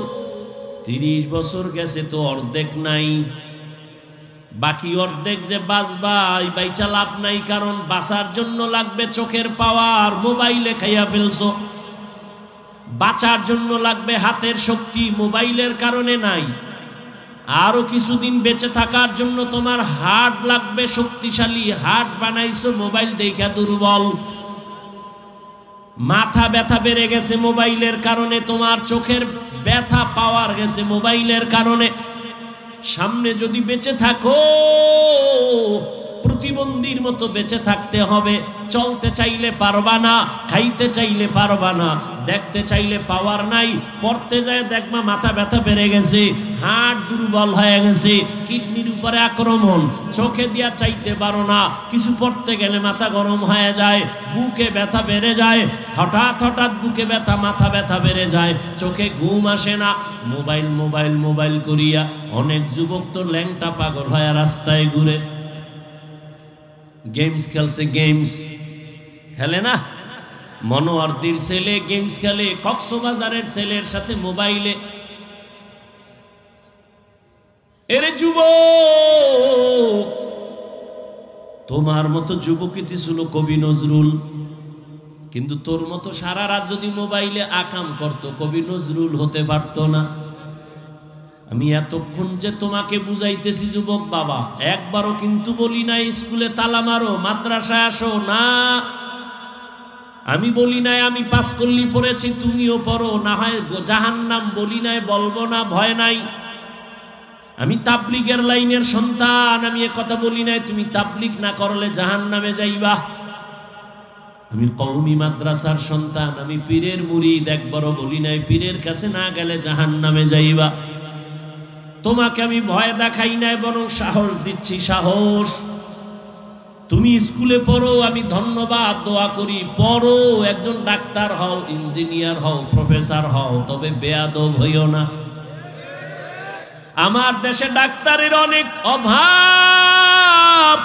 30 বছর গেছে তো অর্ধেক নাই, বাকি অর্ধেক যে বাঁচবা বাইচা লাভ নাই, কারণ বাঁচার জন্য লাগবে চোখের পাওয়ার, মোবাইলে খাইয়া ফেলছো। বাঁচার জন্য লাগবে হাতের শক্তি, মোবাইলের কারণে নাই। আরো কিছুদিন বেঁচে থাকার জন্য তোমার হার্ট লাগবে শক্তিশালী, হার্ট বানাইছো মোবাইল দেখা দুর্বল। মাথা ব্যথা বেড়ে গেছে মোবাইলের কারণে, তোমার চোখের ব্যথা পাওয়ার গেছে মোবাইলের কারণে। সামনে যদি বেঁচে থাকো প্রতিবন্ধীর মতো বেঁচে থাকতে হবে, চলতে চাইলে পারবা না, খাইতে চাইলে পারবা না, দেখতে চাইলে পাওয়ার নাই, পড়তে যায় দেখবা মাথা ব্যথা বেড়ে গেছে, হাড় দুর্বল হয়ে গেছে, কিডনির উপরে আক্রমণ, চোখে দিয়া চাইতে পারো না, কিছু পড়তে গেলে মাথা গরম হয়ে যায়, বুকে ব্যথা বেড়ে যায়, হঠাৎ হঠাৎ বুকে ব্যথা মাথা ব্যথা বেড়ে যায়, চোখে ঘুম আসে না, মোবাইল মোবাইল মোবাইল করিয়া অনেক যুবক তো ল্যাংটা পাগল হয়ে রাস্তায় ঘুরে। গেমস খেলছে, গেমস খেলে না? মনোয়ারদির ছেলে গেমস খেলে, কক্সবাজারের ছেলের সাথে মোবাইলে। এরে যুবক, তোমার মতো যুবকীতি ছিল কবি নজরুল, কিন্তু তোর মতো সারা রাত যদি মোবাইলে আকাম করত কবি নজরুল হতে পারত না। আমি এতক্ষণ যে তোমাকে বুঝাইতেছি যুবক বাবা, একবারও কিন্তু বলি নাই স্কুলে তালা মারো, মাদ্রাসায় আসো না। আমি বলি নাই আমি পাস করলি পড়েছি তুমিও পড়ো, না হয় জাহান্নাম বলি নাই, বলবো না, ভয় নাই। আমি তাবলিগের লাইনের সন্তান, আমি কথা বলি নাই তুমি তাবলিগ না করলে জাহান্নামে যাইবা। আমি কওমি মাদ্রাসার সন্তান, আমি পীরের মুরিদ, একবারও বলি নাই পীরের কাছে না গেলে জাহান্নামে যাইবা। তোমাকে আমি ভয় দেখাই নাই, বরং সাহস দিচ্ছি, সাহস। তুমি স্কুলে পড়ো, আমি ধন্যবাদ দোয়া করি, পড়ো, একজন ডাক্তার হও, ইঞ্জিনিয়ার হও, প্রফেসর হও, তবে বেয়াদব হইও না। আমার দেশে ডাক্তারের অনেক অভাব,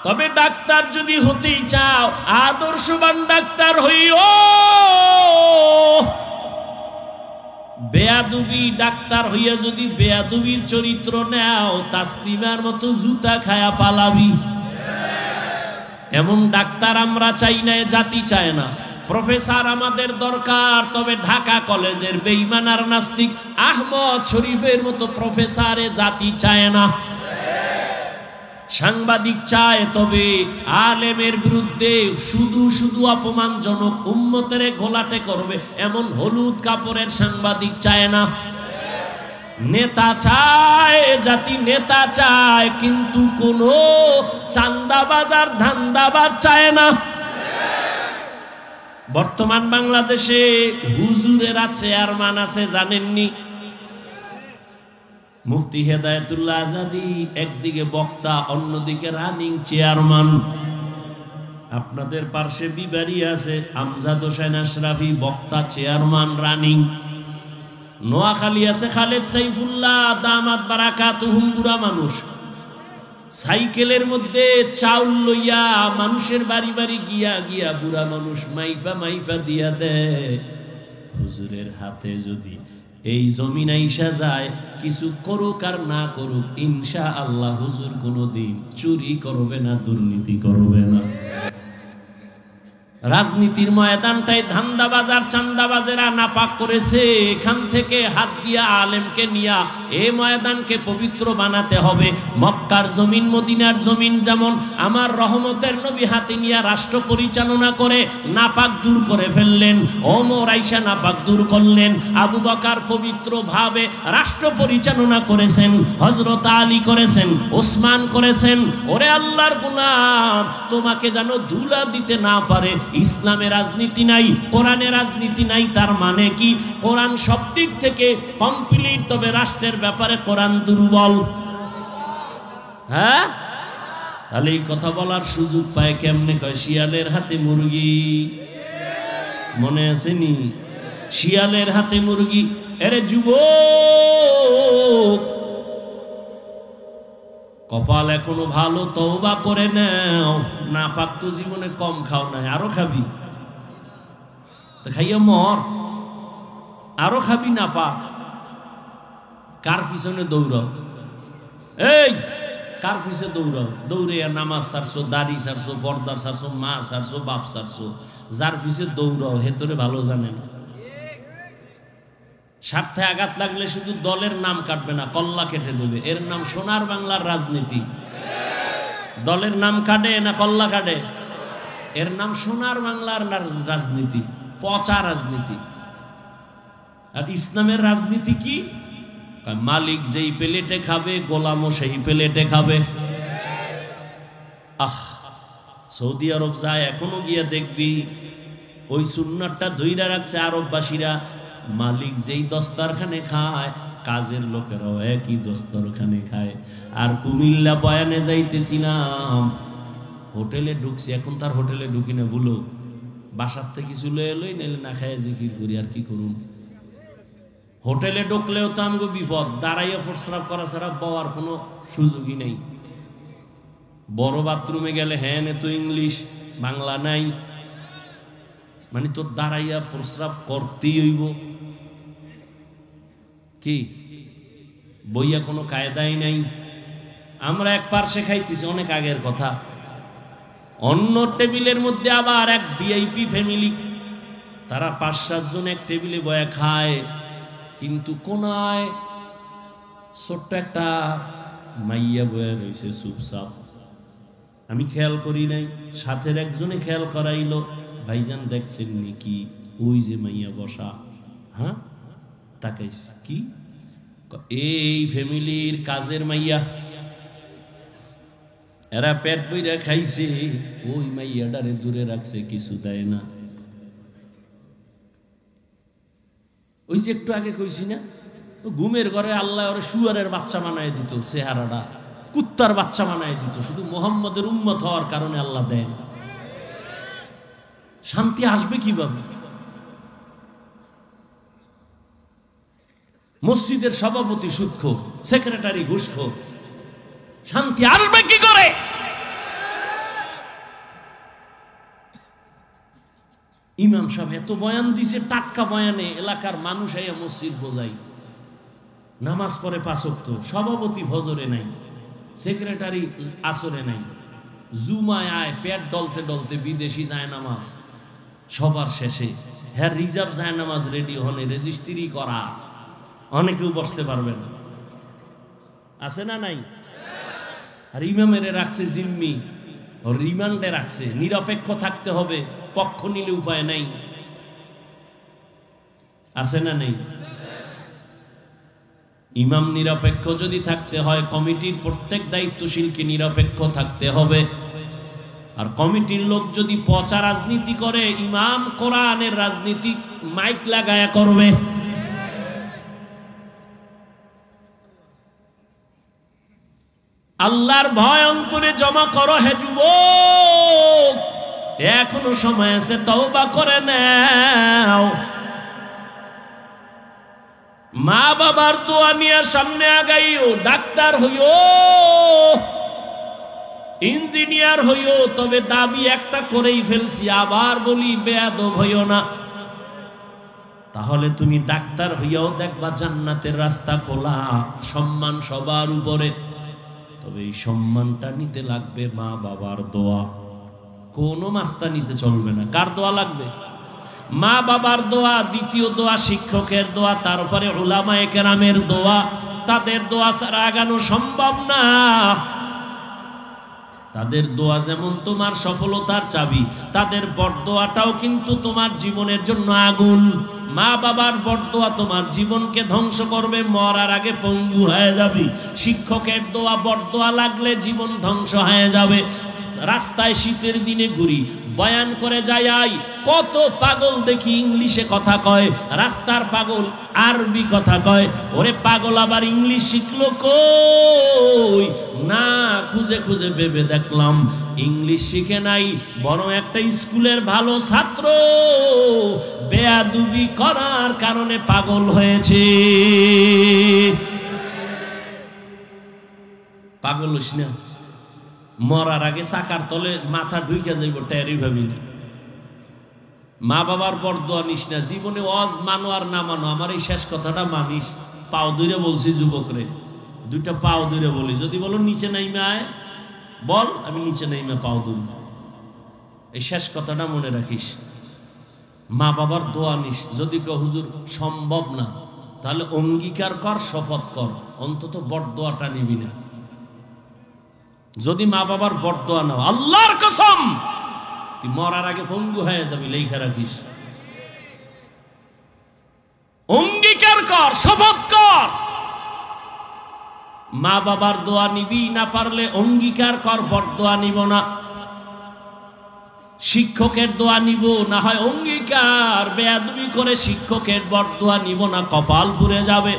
তবে ডাক্তার যদি হতেই চাও আদর্শবান ডাক্তার হইও। বেয়াদবি ডাক্তার হইয়া যদি বেয়াদবির চরিত্র নাও, তাসলিমার মতো জুতা খায়া পালাবি। এমন ডাক্তার আমরা চাই না, জাতি চায় না। প্রফেসর আমাদের দরকার, তবে ঢাকা কলেজের বেঈমান আর নাস্তিক আহমদ শরীফের মতো প্রফেসরে জাতি চায় না। সাংবাদিক চায়, তবে আলেমের বিরুদ্ধে শুধু শুধু অপমানজনক উম্মতের গোলাটে করবে এমন হলুদ কাপড়ের সাংবাদিক চায় না। নেতা চায়, জাতি নেতা চায়, কিন্তু কোন চান্দাবাজ আর ধান্দাবাজ চায় না। বর্তমান বাংলাদেশে হুজুরেরা চেয়ারম্যান আছে জানেননি? মুফতি হেদায়েতুল্লাহ আজাদি একদিকে বক্তা, অন্যদিকে রানিং চেয়ারম্যান। আপনাদের পার্শ্বে বিবাড়ি আছে আমজাদ হোসেন আশরাফি বক্তা চেয়ারম্যান রানিং। নোয়াখালী আছে খালেদ সাইফুল্লাহ দামাত বারাকাতুহুম বুড়া মানুষ, সাইকেলের মধ্যে চাউল লইয়া মানুষের বাড়ি বাড়ি গিয়া গিয়া বুড়া মানুষ মাইপা মাইপা দিয়া দেয়। হুজুরের হাতে যদি এই জমিন আইসা যায়, কিছু করুক আর না করুক, ইনশাআল্লাহ হুজুর কোনোদিন চুরি করবে না, দুর্নীতি করবে না। রাজনীতির ময়দানটাই ধান্দাবাজার চান্দাবাজেরা নাপাক করেছে। এখান থেকে হাত দিয়া আলেমকে নিয়া এই ময়দানকে পবিত্র বানাতে হবে। মক্কার জমিন মদিনার জমিন যেমন আমার রহমতের নবী হাতে নিয়া রাষ্ট্র পরিচালনা করে নাপাক দূর করে ফেললেন, ওমর আইসা নাপাক দূর করলেন, আবু বকর পবিত্র ভাবে রাষ্ট্র পরিচালনা করেছেন, হযরত আলী করেছেন, ওসমান করেছেন। ওরে আল্লাহর গোলাম, তোমাকে যেন ধুলা দিতে না পারে। ইসলামের রাজনীতি নাই, কোরআনের রাজনীতি নাই, তার মানে কি? কোরআন সব দিক থেকে কমপ্লিট, তবে রাষ্ট্রের ব্যাপারে কোরআন দুর্বল। হ্যাঁ, তাহলে এই কথা বলার সুযোগ পায় কেমনে? কয় শিয়ালের হাতে মুরগি, মনে আসেনি? শিয়ালের হাতে মুরগি। এরে যুবক, কপাল এখনো ভালো, তওবা করে নাও। না পাক তো জীবনে কম খাও নাই, আরো খাবি, তো খাইয়া মর, আরো খাবি না পাক। কার পিছনে দৌড়াও? এই কার পিছে দৌড়াও? দৌড়ে নামাজ ছাড়ছো, দাড়ি ছাড়ছো, পর্দা ছাড়ছো, মা ছাড়ছো, বাপ ছাড়ছো। যার পিছে দৌড়াও হে তোরে ভালো জানে না। স্বার্থে আঘাত লাগলে শুধু দলের নাম কাটবে না, কল্লা কেটে দেবে। এর নাম সোনার বাংলার রাজনীতি। দলের নাম কাটে না কল্লা কাটে? এর নাম সোনার বাংলার রাজনীতি, পচা রাজনীতি। আর ইসলামের রাজনীতি কি? মালিক যেই প্লেটে খাবে, গোলামও সেই প্লেটে খাবে। সৌদি আরব যায়, এখনো গিয়া দেখবি ওই সুন্নাতটা ধইরা রাখছে আরববাসীরা। মালিক যেই দস্তরখানে খায়, কাজের লোকেরাও একই দস্তরখানে খায়। আর কুমিল্লা বয়ানে যাইতেছিলাম, হোটেলে ঢুকছি, এখন তার হোটেলে ঢুকি না, ভুলো বাসার থেকে কিছু লয়ে লই, নাইলে না খায় জিকির করি। আর কি করুন? হোটেলে ঢুকলেও তো আমগো বিপদ, দাঁড়াইয়া প্রস্রাব করা ছাড়া বওয়ার কোনো সুযোগই নেই। বড় বাথরুমে গেলে হ্যাঁ নে তো ইংলিশ, বাংলা নাই, মানে তোর দাঁড়াইয়া প্রস্রাব করতেই হইব। কি বইয়া কোনো কায়দাই নাই। আমরা এক পার্শ্বে খাইতেছি, অনেক আগের কথা। অন্য টেবিলের মধ্যে আবার এক ভিআইপি ফ্যামিলি, তারা ৫-৭ জন এক টেবিলে বয়া খায়, কিন্তু কোনায় ছোট্ট একটা মাইয়া বয়া রয়েছে চুপচাপ। আমি খেয়াল করি নাই, সাথের একজনে খেয়াল করাইলো, ভাইজান দেখছেন নাকি ওই যে মাইয়া বসা? হ্যাঁ, তাকাইছি। কি? এই ফ্যামিলির কাজের মাইয়া, এরা পেট বইরা খাইছে, ওই মাইয়াটারে দূরে রাখছে, কিছু দেয় না। ওই যে একটু আগে কইছি না, ঘুমের ঘরে আল্লাহ ওরে শুয়ারের বাচ্চা বানায় দিত, চেহারাটা কুত্তার বাচ্চা বানায় দিত, শুধু মোহাম্মদের উম্মত হওয়ার কারণে আল্লাহ দেয় না। শান্তি আসবে কিভাবে? মসজিদের সভাপতি সুদখোর, সেক্রেটারি ঘুষখোর, শান্তি আসবে কি করে? ইমাম সাহেব এত বয়ান দিছে, টাটকা বয়ানে এলাকার মানুষ আইয়া মসজিদ বোঝাই, নামাজ পড়ে ৫ ওয়াক্ত, সভাপতি ফজরে নাই, সেক্রেটারি আসরে নাই, জুমায় আয় পেট ডলতে ডলতে বিদেশি যায় নামাজ, সবার শেষে হ্যাঁ রিজার্ভ যায় নামাজ রেডি হলে রেজিস্ট্রি করা, অনেকেও বসতে পারবে না, আছে না নাই? আর ইমামের রাখছে জিম্মি, রিমান্ডে রাখছে, নিরপেক্ষ থাকতে হবে, পক্ষ নিলে উপায় নাই, আছে না নেই? ইমাম নিরপেক্ষ যদি থাকতে হয়, কমিটির প্রত্যেক দায়িত্বশীলকে নিরপেক্ষ থাকতে হবে। আর কমিটির লোক যদি পচা রাজনীতি করে, ইমাম কোরআনের রাজনীতি মাইক লাগায়া করবে। আল্লাহর ভয় অন্তরে জমা করো হে যুবক। এখনো সময় আছে, তওবা করে নাও। মা বাবার দোয়া নিয়ে সামনে আগাইও। ডাক্তার হইও, ইঞ্জিনিয়ার হইও, তবে দাবি একটা করেই ফেলছি, আবার বলি বেয়াদব হইও না। তাহলে তুমি ডাক্তার হইয়াও দেখবা জান্নাতের রাস্তা খোলা, সম্মান সবার উপরে। তবে এই সম্মানটা নিতে লাগবে মা বাবার দোয়া, কোনো মাস্তা নিতে চলবে না। কার দোয়া লাগবে? মা বাবার দোয়া। দ্বিতীয় দোয়া শিক্ষকের দোয়া, তারপরে উলামায়ে কেরামের দোয়া। তাদের দোয়া ছাড়া আগানো সম্ভব না। তাদের দোয়া যেমন তোমার সফলতার চাবি, তাদের বরদোয়াটাও কিন্তু তোমার জীবনের জন্য আগুন। মা বাবার বরদোয়া তোমার জীবনকে ধ্বংস করবে, মরার আগে পঙ্গু হয়ে যাবে। শিক্ষকের দোয়া বরদোয়া লাগলে জীবন ধ্বংস হয়ে যাবে। রাস্তায় শীতের দিনে ঘুরি, বয়ান করে যাই, কত পাগল দেখি ইংলিশে কথা কয়, রাস্তার পাগল আরবি কথা কয়। ওরে পাগল আবার ইংলিশ শিখলো কই? না, খুঁজে খুঁজে ভেবে দেখলাম ইংলিশ শিখে নাই, বরং একটা স্কুলের ভালো ছাত্র বেয়াদবি করার কারণে পাগল হয়েছে। পাগল হইস না, মরার আগে চাকার তলে মাথা ঢুকে যাইব, টেরই ভাবি না। মা বাবার বরদোয়া নিস না। জীবনে ওয়াজ মানো আর না মানো, আমার এই শেষ কথাটা মানিস। পাও ধরে বলছি যুবকরে, দুইটা পাও ধরে বলি, যদি বলো নিচে নাইমে আয়, বল আমি নিচে নাইমে পাও ধরি। এই শেষ কথাটা মনে রাখিস। মা বাবার দোয়া নিস। যদি কেউ হুজুর সম্ভব না, তাহলে অঙ্গীকার কর, শপথ কর, অন্তত বরদোয়াটা নিবি না। যদি মা বাবার বরদোয়া নাও, আল্লাহর কসম তুই মরার আগে পঙ্গু হয়ে যাবি, লেখা রাখিস। অঙ্গীকার কর, শপথ কর। মা বাবার দোয়া নিবি, না পারলে অঙ্গীকার কর বরদোয়া নিব না। শিক্ষকের দোয়া নিব, না হয় অঙ্গীকার, বেয়াদবি করে শিক্ষকের বরদোয়া নিব না, কপাল পুড়ে যাবে।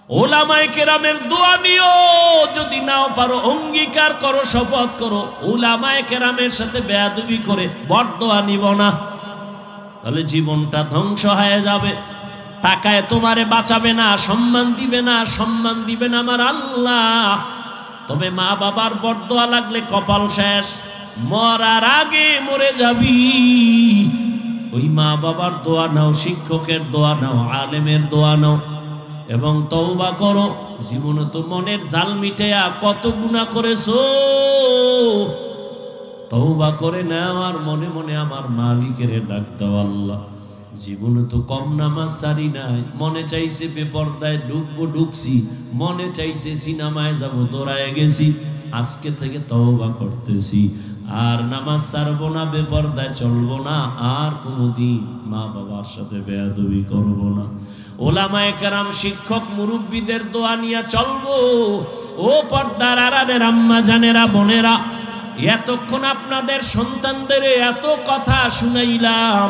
উলামায়ে কেরামের দোয়া নিও, যদি নাও পারো অঙ্গীকার করো, শপথ করো উলামায়ে কেরামের সাথে বেয়াদবি করে বরদোয়া নিব না, তাহলে জীবনটা ধ্বংস হয়ে যাবে। টাকায় তোমারে বাঁচাবে না, সম্মান দিবে না, সম্মান দিবে না আমার আল্লাহ। তবে মা বাবার বরদোয়া লাগলে কপাল শেষ, মরার আগে মরে যাবি। ওই মা বাবার দোয়া নাও, শিক্ষকের দোয়া নাও, আলেমের দোয়া নাও, এবং তওবা করো। জীবনে তো মনের জাল মিটাইয়া কত গুনাহ করেছো, তওবা করে নাও আর মনে মনে আমার মালিকের ডাক দাও, আল্লাহ জীবনে তো কম নামাজ সারি নাই, মনে চাইছে বেপরদায় ঢুকবো, ঢুকছি, মনে চাইছে সিনেমায় যাবো, দৌড়ায় গেছি, আজকে থেকে তওবা করতেছি, আর নামাজ ছাড়বো না, বেপরদায় চলবো না, আর কোনোদিন মা বাবার সাথে বেয়াদবি করবো না। উলামায়ে কেরাম, শিক্ষক, মুরব্বীদের দোয়া নিয়ে চলবো। ও পর্দার আড়ালের আম্মা জানেরা, বোনেরা, এতক্ষণ আপনাদের সন্তানদের এত কথা শুনাইলাম।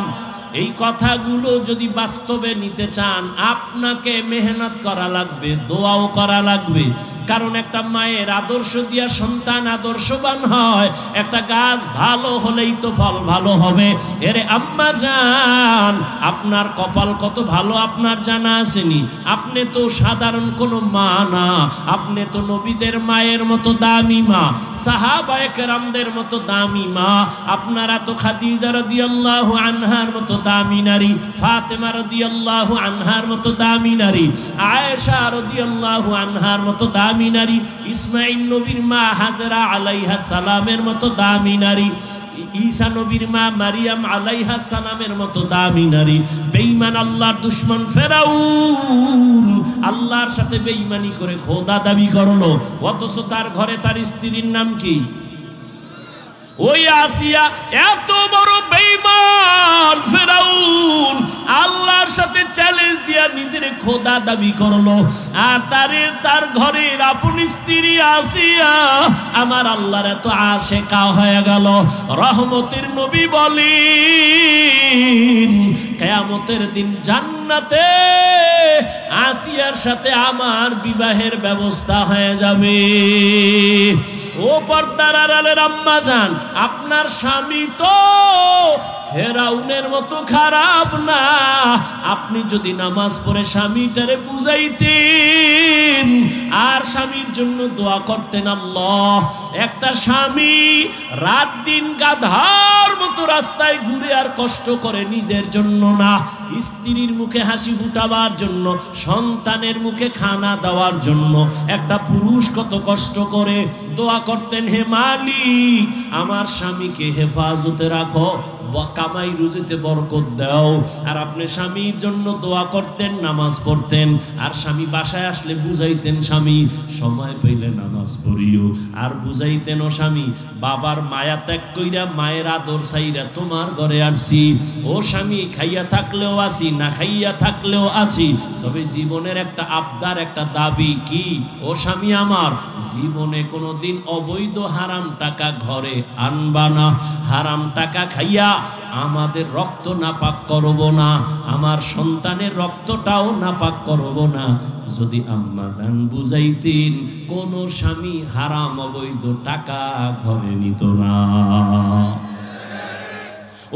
এই কথাগুলো যদি বাস্তবে নিতে চান, আপনাকে মেহনত করা লাগবে, দোয়াও করা লাগবে। কারণ একটা মায়ের আদর্শ দিয়া সন্তান আদর্শবান হয়। একটা গাছ ভালো হলেই তো ফল ভালো হবে। এরে আম্মা জান, আপনার কপাল কত ভালো আপনার জানা আসেনি? আপনি তো সাধারণ কোনো মা না, আপনি তো নবীদের মায়ের মতো দামি মা, সাহাবায়ে কেরামদের মতো দামি মা। আপনারা তো খাদিজা রাদিয়াল্লাহু আনহার মতো দামি নারী, ফাতেমা রাদিয়াল্লাহু আনহার মতো দামি নারী, আয়েশা রাদিয়াল্লাহু আনহার মতো দামি নারী, ইসমাইল নবীর মা হাজরা আলাইহা সালামের মতো দামি নারী, ঈসা নবীর মা মারিয়াম আলাইহা সালামের মতো দামি নারী। বেঈমান আল্লাহর দুশমন ফেরাউন আল্লাহর সাথে বেঈমানি করে খোদা দাবি করলো, অথচ তার ঘরে তার স্ত্রীর নাম কি? ওই আসিয়া। এত বড় বেঈমান ফেরাউন আল্লাহর সাথে চ্যালেঞ্জ দিয়া নিজের খোদা দাবি করলো, আর তার ঘরের আপন স্ত্রী আসিয়া আমার আল্লাহর এত আশেকা হয়ে গেল। রহমতের নবী বলেন, কিয়ামতের দিন জান্নাতে আসিয়ার সাথে আমার বিবাহের ব্যবস্থা হয়ে যাবে। ও পর্দার আড়ালের আম্মা জান, আপনার স্বামী তো ফেরাউনের মতো খারাপ না। আপনি যদি নামাজ পড়ে স্বামীটারে বুঝাইতেন আর স্বামীর জন্য দোয়া করতেন, আল্লাহ, একটা স্বামী রাত দিন গাধার মতো রাস্তায় ঘুরে আর কষ্ট করে নিজের জন্য না, স্ত্রীর মুখে হাসি ফুটাবার জন্য, সন্তানের মুখে খানা দেওয়ার জন্য একটা পুরুষ কত কষ্ট করে দোয়া করতেন, হে মালিক আমার স্বামীকে হেফাজতে রাখো, কামাই রুজিতে বরকত দাও। আর আপনি স্বামীর জন্য দোয়া করতেন, নামাজ পড়তেন, আর স্বামী বাসায় আসলে বুঝাইতেন, স্বামী সময় পেলে নামাজ পড়িও, আর বুঝাইতেন, ও স্বামী বাবার মায়া ত্যাগ কইরা মায়ের আদর চাইরা তোমার ঘরে আসছি। ও স্বামী খাইয়া থাকলেও আছি, না খাইয়া থাকলেও আছি, তবে জীবনের একটা আবদার, একটা দাবি কি, ও স্বামী আমার জীবনে কোনোদিন অবৈধ হারাম টাকা ঘরে আনবা না, হারাম টাকা খাইয়া আমাদের রক্ত নাপাক করব না, আমার সন্তানের রক্তটাও নাপাক করব না। যদি আম্মা জান বুঝাইতেন, কোন স্বামী হারাম অবৈধ টাকা ঘরে নিত না।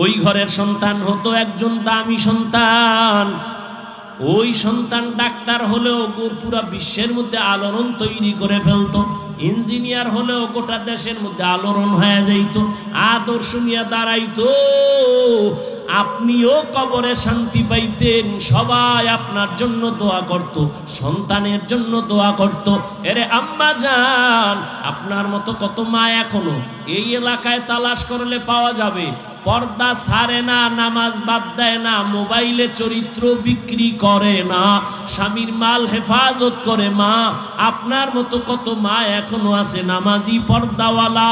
ওই ঘরের সন্তান হতো একজন দামি সন্তান, ওই সন্তান ডাক্তার হলেও পুরা বিশ্বের মধ্যে আলোড়ন তৈরি করে ফেলতো, ইঞ্জিনিয়ার হলেও গোটা দেশের মধ্যে আলোড়ন হয়ে যাইত, আদর্শ নিয়ে দাঁড়াইতো, আপনিও কবরে শান্তি পাইতেন, সবাই আপনার জন্য দোয়া করত, সন্তানের জন্য দোয়া করত। এরে আম্মা জান, আপনার মতো কত মা এখনো এই এলাকায় তালাশ করলে পাওয়া যাবে, পর্দা ছাড়ে না, নামাজ বাদ দেয় না, মোবাইলে চরিত্র বিক্রি করে না, স্বামীর মাল হেফাজত করে মা। আপনার মতো কত মা এখনো আছে নামাজি পর্দাওয়ালা,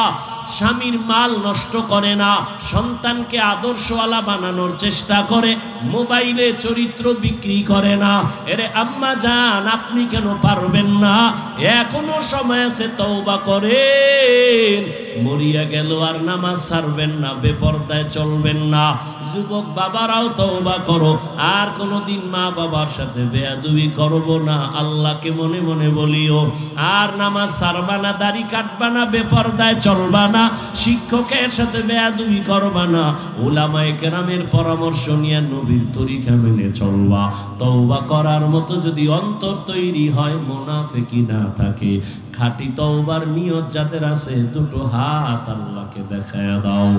স্বামীর মাল নষ্ট করে না, সন্তানকে আদর্শওয়ালা বানানোর চেষ্টা করে, মোবাইলে চরিত্র বিক্রি করে না। এরে আম্মা জান, আপনি কেন পারবেন না? এখনো সময় আছে, তওবা করেন। মরিয়া গেল আর নামাজ ছাড়বেন না, বেপরদায় চলবেন না। যুবক বাবারাও তওবা করো, আর কোনোদিন মা বাবার সাথে বেয়াদবি করব না, আল্লাহকে মনে মনে বলিও। আর নামাজ ছাড়বা না, দাড়ি কাটবা না, বেপরদায় চলবা না, শিক্ষকের সাথে বেয়াদবি করবা না, উলামায়ে কেরামের পরামর্শ নিয়ে নবীর তরিকা মেনে চলবা। তওবা করার মতো যদি অন্তর তৈরি হয়, মুনাফিকি না থাকে, খাঁটি তওবার নিয়ত যাদের আছে, দুটো হাত আল্লাহকে দেখায় দাও।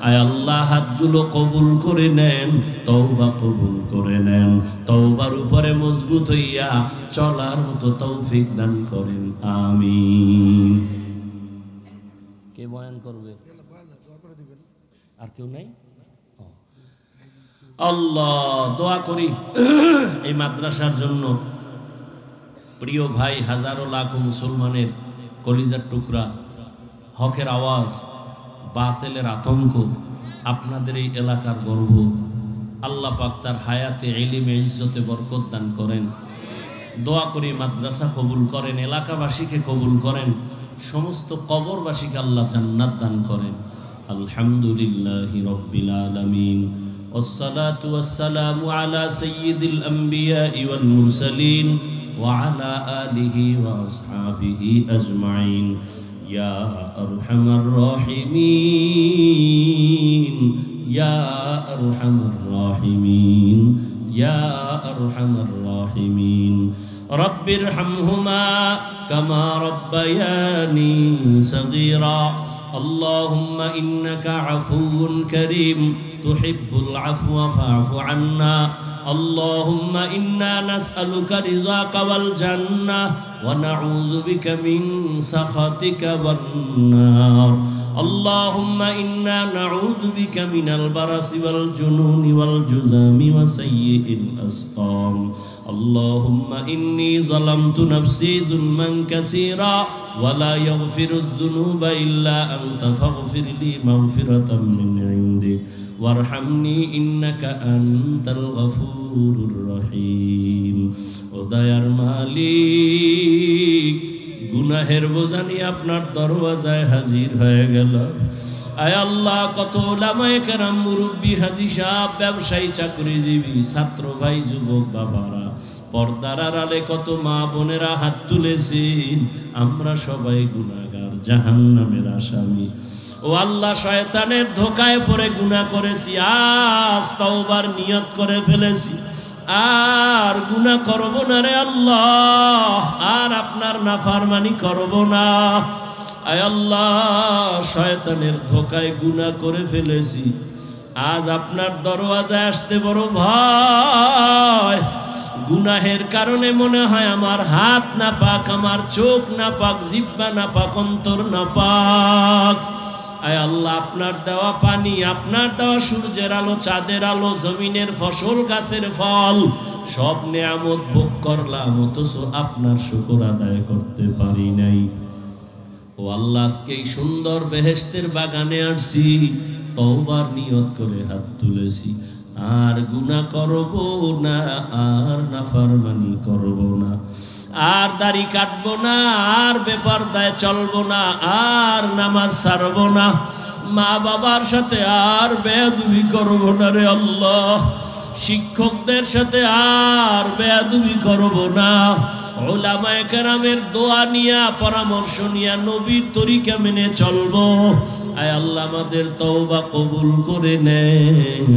আয় আল্লাহ, হাতগুলো কবুল করে নেন, তওবা কবুল করে নেন, তওবার উপরে মজবুত হইয়া চলার মতো তৌফিক দান করেন, আমিন। কে বয়ান করবে? আর কেউ নাই? আল্লাহ, দোয়া করি এই মাদ্রাসার জন্য। প্রিয় ভাই, হাজারো লাখো মুসলমানের কলিজার টুকরা, হকের আওয়াজ, বাতিলের আতঙ্ক, আপনাদের এই এলাকার গর্ব। আল্লাহ পাক তার হায়াতে, ইলমে, ইজ্জতে বরকত দান করেন। দোয়া করি মাদ্রাসা কবুল করেন, এলাকাবাসীকে কবুল করেন, সমস্ত কবরবাসীকে আল্লাহ জান্নাত দান করেন। আলহামদুলিল্লাহি রাব্বিল আলামিন, ওয়াসসালাতু ওয়াসসালামু আলা সাইয়্যিদিল আম্বিয়া ওয়াল মুরসালিন ওয়া আলা আলিহি ওয়া আসহাবিহি আজমাইন। ইয়া আরহামার রাহিমিন, ইয়া আরহামার রাহিমিন, ইয়া আরহামার রাহিমিন। রব্বিরহামহুমা কামা রব্বায়ানি সগীরা। اللهم إنك عفو كريم تحب العفو فاعف عنا. اللهم إنا نسألك رضاك والجنة ونعوذ بك من سخطك والنار. اللهم إنا نعوذ بك من البرص والجنون والجذام وسيء الأسقام. اللهم إني ظلمت نفسي ظلما كثيرا ولا يغفر الذنوب إلا أنت فاغفر لي مغفرة من عندك وارحمني إنك أنت الغفور الرحيم. ওদায়ার মালিক, গুনাহের বোঝা নিয়ে আপনার দরওয়াজায় হাজির হয়ে গেল। আয় আল্লাহ, কত উলামায়ে কেরাম, মুরব্বী, হাজী সাহেব, ব্যবসায়ী, চাকরিজীবী, ছাত্র ভাই, যুবক বাবারা, পর্দার আড়ালে কত মা বোনেরা হাত তুলেছেন, আমরা সবাই গুনাহগার, জাহান্নামের আসামি। ও আল্লাহ, শয়তানের ধোকায় পড়ে গুনাহ করেছি, আজ তওবার নিয়ত করে ফেলেছি, আর গুনাহ করব না রে আল্লাহ, আর আপনার নাফরমানি করব না। আয় আল্লাহ, শয়তানের ধোকায় গুনাহ করে ফেলেছি, আজ আপনার দরওয়াজায় আসতে বড় ভয়। গুনাহের কারণে মনে হয় আমার হাত নাপাক, আমার চোখ নাপাক, জিহ্বা নাপাক, অন্তর নাপাক। আয় আল্লাহ, আপনার দেওয়া পানি, আপনার দেওয়া সূর্যের আলো, চাঁদের আলো, জমিনের ফসল, গাছের ফল, সব নেয়ামত ভোগ করলাম, অথচ আপনার শুকর আদায় করতে পারি নাই। ও আল্লাহ, আজকে এই সুন্দর বেহেশতের বাগানে আসছি, তওবার নিয়ত করে হাত তুলেছি, আর গুনাহ করব না, আর নাফরমানি করব না, আর দাড়ি কাটবো না, আর বেপরদায় চলবো না, আর নামাজ ছাড়বো না, মা বাবার সাথে আর বেয়াদবি করব না রে আল্লাহ, শিক্ষকদের সাথে আর বেয়াদবি করব না, উলামায়ে কেরামের দোয়া নিয়া, পরামর্শ নিয়া, নবীর তরিকা মেনে চলবো। আয় আল্লাহ, আমাদের তওবা কবুল করে নেন।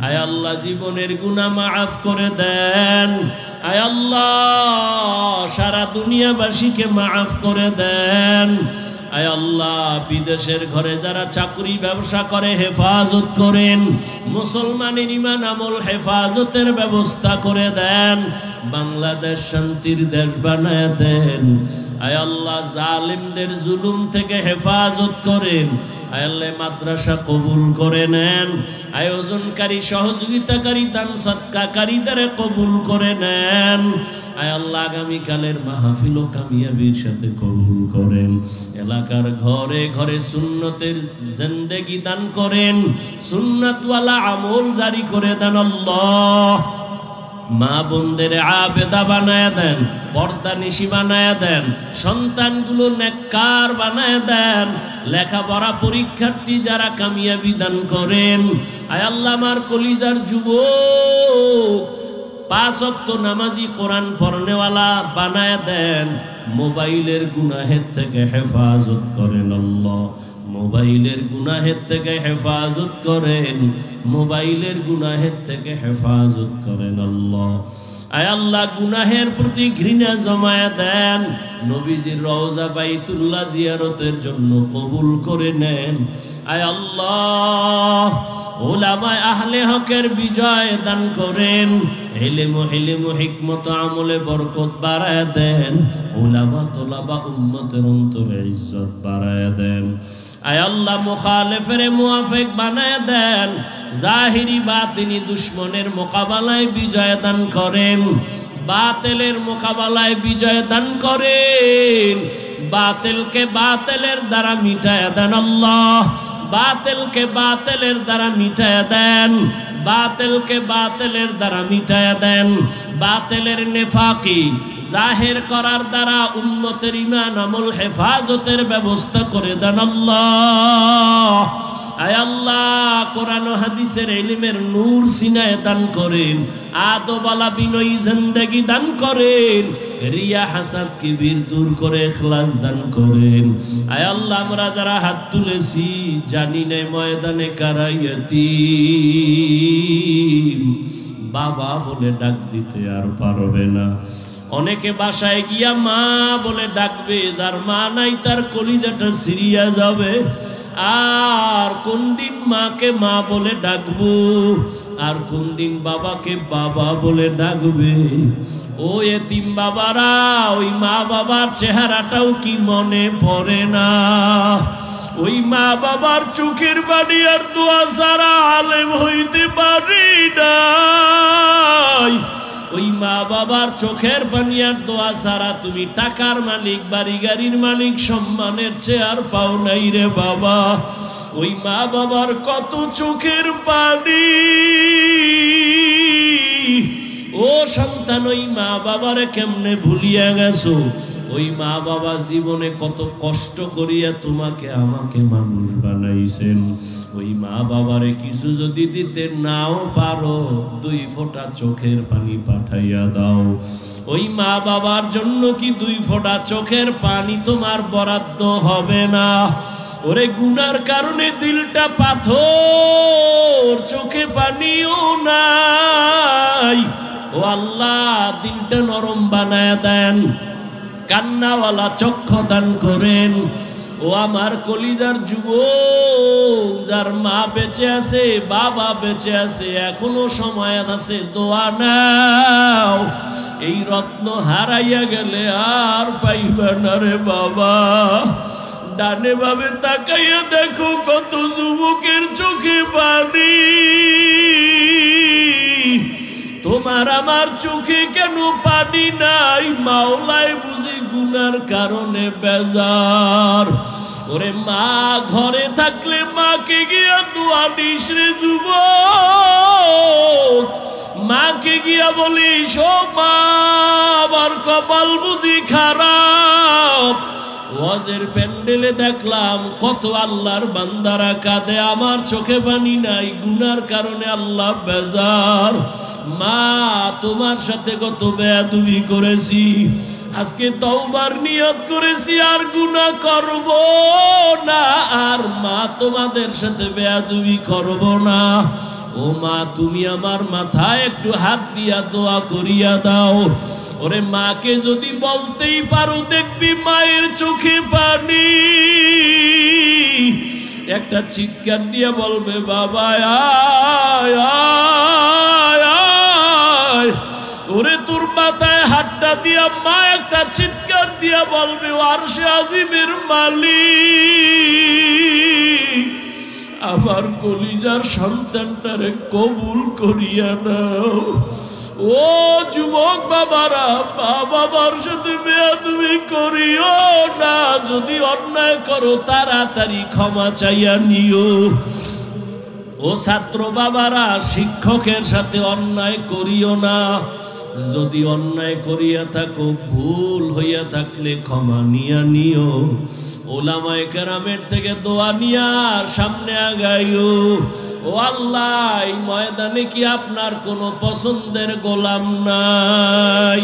আয় আল্লাহ, জীবনের গুনাহ মাফ করে দেন। আয় আল্লাহ, সারা দুনিয়াবাসীকে মাফ করে দেন। আয় আল্লাহ, বিদেশের ঘরে যারা চাকরি ব্যবসা করে হেফাজত করেন, মুসলমানের ঈমান আমল হেফাজতের ব্যবস্থা করে দেন। বাংলাদেশ শান্তির দেশ বানায় দেন। আয় আল্লাহ, জালিমদের জুলুম থেকে হেফাজত করেন। আয় আল্লাহ, মাদ্রাসা কবুল করে নেন। আয়োজনকারী, সহযোগিতাকারী, দান সদকাকারীদের কবুল করে নেন। আয় আল্লাহ, আগামীকালের মাহফিল ও কামিয়াবির সাথে কবুল করেন। এলাকার ঘরে ঘরে সুন্নতের জিন্দেগি দান করেন, সুন্নাতওয়ালা আমল জারি করে দেন আল্লাহ। মা বোনদের আবেদা বানায় দেন, পর্দা নিশি বানায় দেন, সন্তানগুলো নেককার বানায় দেন, লেখাপড়া পরীক্ষার্থী যারা কামিয়াবি দান করেন। আয় আল্লাহ, আমার কলিজার যুবক 5 ওয়াক্ত নামাজি, কোরআন পড়নেওয়ালা বানায় দেন। মোবাইলের গুনাহের থেকে হেফাজত করেন আল্লাহ, মোবাইলের গুনাহের থেকে হেফাজত করেন, মোবাইলের গুনাহের থেকে হেফাজত করেন আল্লাহ। আয় আল্লাহ, গুনাহের প্রতি ঘৃণা জমায়া দেন, নবীজির রওজা বাইতুল্লাহ জিয়ারতের জন্য কবুল করে নেন। আয় আল্লাহ, উলামায়ে আহলে হকের বিজয় দান করেন, ইলম হিকমত আমলে বরকত বাড়ায় দেন, উলামা তোলাবা উম্মতের অন্তরে ইজ্জত বাড়ায় দেন। আয় আল্লাহ, মুখালেফের মুওয়াফিক বানায় দেন, জাহিরি বাতিনি দুশ্মনের মোকাবেলায় বিজয় দান করেন, বাতিলের মোকাবেলায় বিজয় দান করেন, বাতিলকে বাতিলের দ্বারা মিটায় দেন আল্লাহ, বাতিলকে বাতিলের দ্বারা মিটায় দেন, বাতিলকে বাতিলের দ্বারা মিটায় দেন, বাতিলের নেফাকি জাহির করার দ্বারা উম্মতের ঈমান আমল হেফাজতের ব্যবস্থা করে দেন আল্লাহ। আয় আল্লাহ, কোরআন ও হাদিসের ইলমের নূর সিনায় দান করেন, আদবালা বিনয়ী জিন্দেগি দান করেন, রিয়া হাসাদ কিবির দূর করে ইখলাস দান করেন। আয় আল্লাহ, আমরা যারা হাত তুলেছি জানি না ময়দানে কারা ইয়াতীম, বাবা বলে ডাক দিতে আর পারবে না। অনেকে বাসায় গিয়া মা বলে ডাকবে, যার মা নাই তার কলিজাটা সিরিয়া যাবে। আর কোন দিন মাকে মা বলে ডাকবো, আর কোন দিন বাবাকে বাবা বলে ডাকবে। ও এতিম বাবারা, ওই মা বাবার চেহারাটাও কি মনে পড়ে না? ওই মা বাবার চোখের বাড়ি আর দোয়া ছাড়া আলেম হইতে পারি নাই। ওই মা বাবার চোখের পানি আর দোয়া ছাড়া তুমি টাকার মালিক, বাড়ি গাড়ির মালিক, সম্মানের চেয়ার পাও নাই রে বাবা। ওই মা বাবার কত চোখের পানি। ও সন্তান, ওই মা বাবারে কেমনে ভুলিয়া গেছো? ওই মা বাবা জীবনে কত কষ্ট করিয়া তোমাকে আমাকে মানুষ বানাইছেন। ওই মা বাবারে কিছু যদি দিতে নাও পারো, 2 ফোঁটা চোখের পানি পাঠাইয়া দাও। ওই মা বাবার জন্য কি 2 ফোঁটা চোখের পানি তোমার বরাদ্দ হবে না? ওরে গুনার কারণে দিলটা পাথর, চোখে পানিও নাই। ও আল্লাহ, দিলটা নরম বানায় দেন, কান্নাওয়ালা চক্ষু দান করেন। ও আমার কলিজার যুবক, যার মা বেঁচে আছে, বাবা বেঁচে আছে, এখনো সময় আছে, দোয়া নাও। এই রত্ন হারাইয়া গেলে আর পাইবা না রে বাবা। ডানে ভাবে তাকাইয়া দেখো কত যুবকের চোখে পানি। তোমার আমার চোখে কেন পানি নাই? মাওলায় বুঝি গুনার কারণে বেজার। ওরে মা ঘরে থাকলে মাকে গিয়া দোয়া দিস রে যুবক। মাকে গিয়া বলিস, ও মা, আমার কপাল বুঝি খারাপ। ওয়াজের প্যান্ডেলে দেখলাম কত আল্লাহর বান্দারা কাঁদে, আমার চোখে পানি নাই, গুনার কারণে আল্লাহ বেজার। মা, তোমার সাথে কত বেয়াদবি করেছি, আজকে তওবার নিয়ত করেছি আর গুনাহ করব না। আর মা, তোমাদের সাথে বেয়াদবি করব না। ও মা, তুমি আমার মাথায় একটু হাত দিয়া দোয়া করিয়া দাও। ওরে মাকে যদি বলতেই পারো, দেখবি মায়ের চোখে পানি। একটা চিৎকার দিয়ে বলবে, বাবা আয় আয় আয়। ওরে তোর মাথায় হাতটা দিয়া মা একটা চিৎকার দিয়া বলবে, আরশে আজিমের মালিক, আমার কলিজার সন্তানটারে কবুল করিয়া নাও। ও যুবক বাবারা, বাবার সাথে বেয়াদবি করিও না। যদি অন্যায় করো তাড়াতাড়ি ক্ষমা চাইয়া নিও। ও ছাত্র বাবারা, শিক্ষকের সাথে অন্যায় করিও না। যদি অন্যায় করিয়া থাকো, ভুল হইয়া থাকলে ক্ষমা নিয়া নিও। ওলামায়ে কেরামের থেকে দোয়া নিয়া সামনে আগাইও। ও আল্লাহ, এই ময়দানে কি আপনার কোনো পছন্দের গোলাম নাই?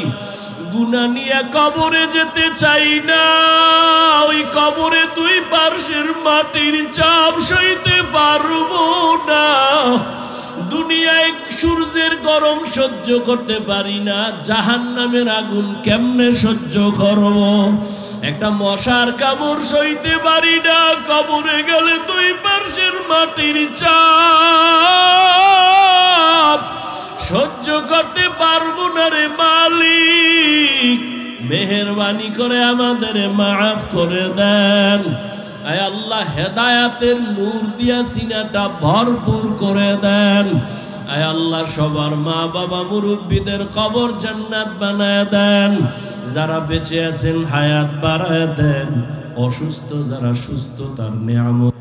গুনাহ নিয়ে কবরে যেতে চাই না। ওই কবরে 2 পার্শ্বের মাটির চাপ সইতে পারবো না। দুনিয়ায় সূর্যের গরম সহ্য করতে পারি না, জাহান্নামের আগুন কেমনে সহ্য করব? একটা মশার কামড় সইতে পারি না। কবরে গেলে 2 পার্শ্বের মাটির চাপ সহ্য করতে পারবো না রে মালিক। মেহেরবানি করে আমাদের মাফ করে দেন। আয় আল্লাহ, হেদায়াতের নূর দিয়া সিনাটা ভরপুর করে দেন। আয় আল্লাহ, সবার মা বাবা মুরব্বীদের কবর জান্নাত বানায় দেন। যারা বেঁচে আছেন হায়াত বাড়ায় দেন। অসুস্থ যারা সুস্থতার নিয়ামত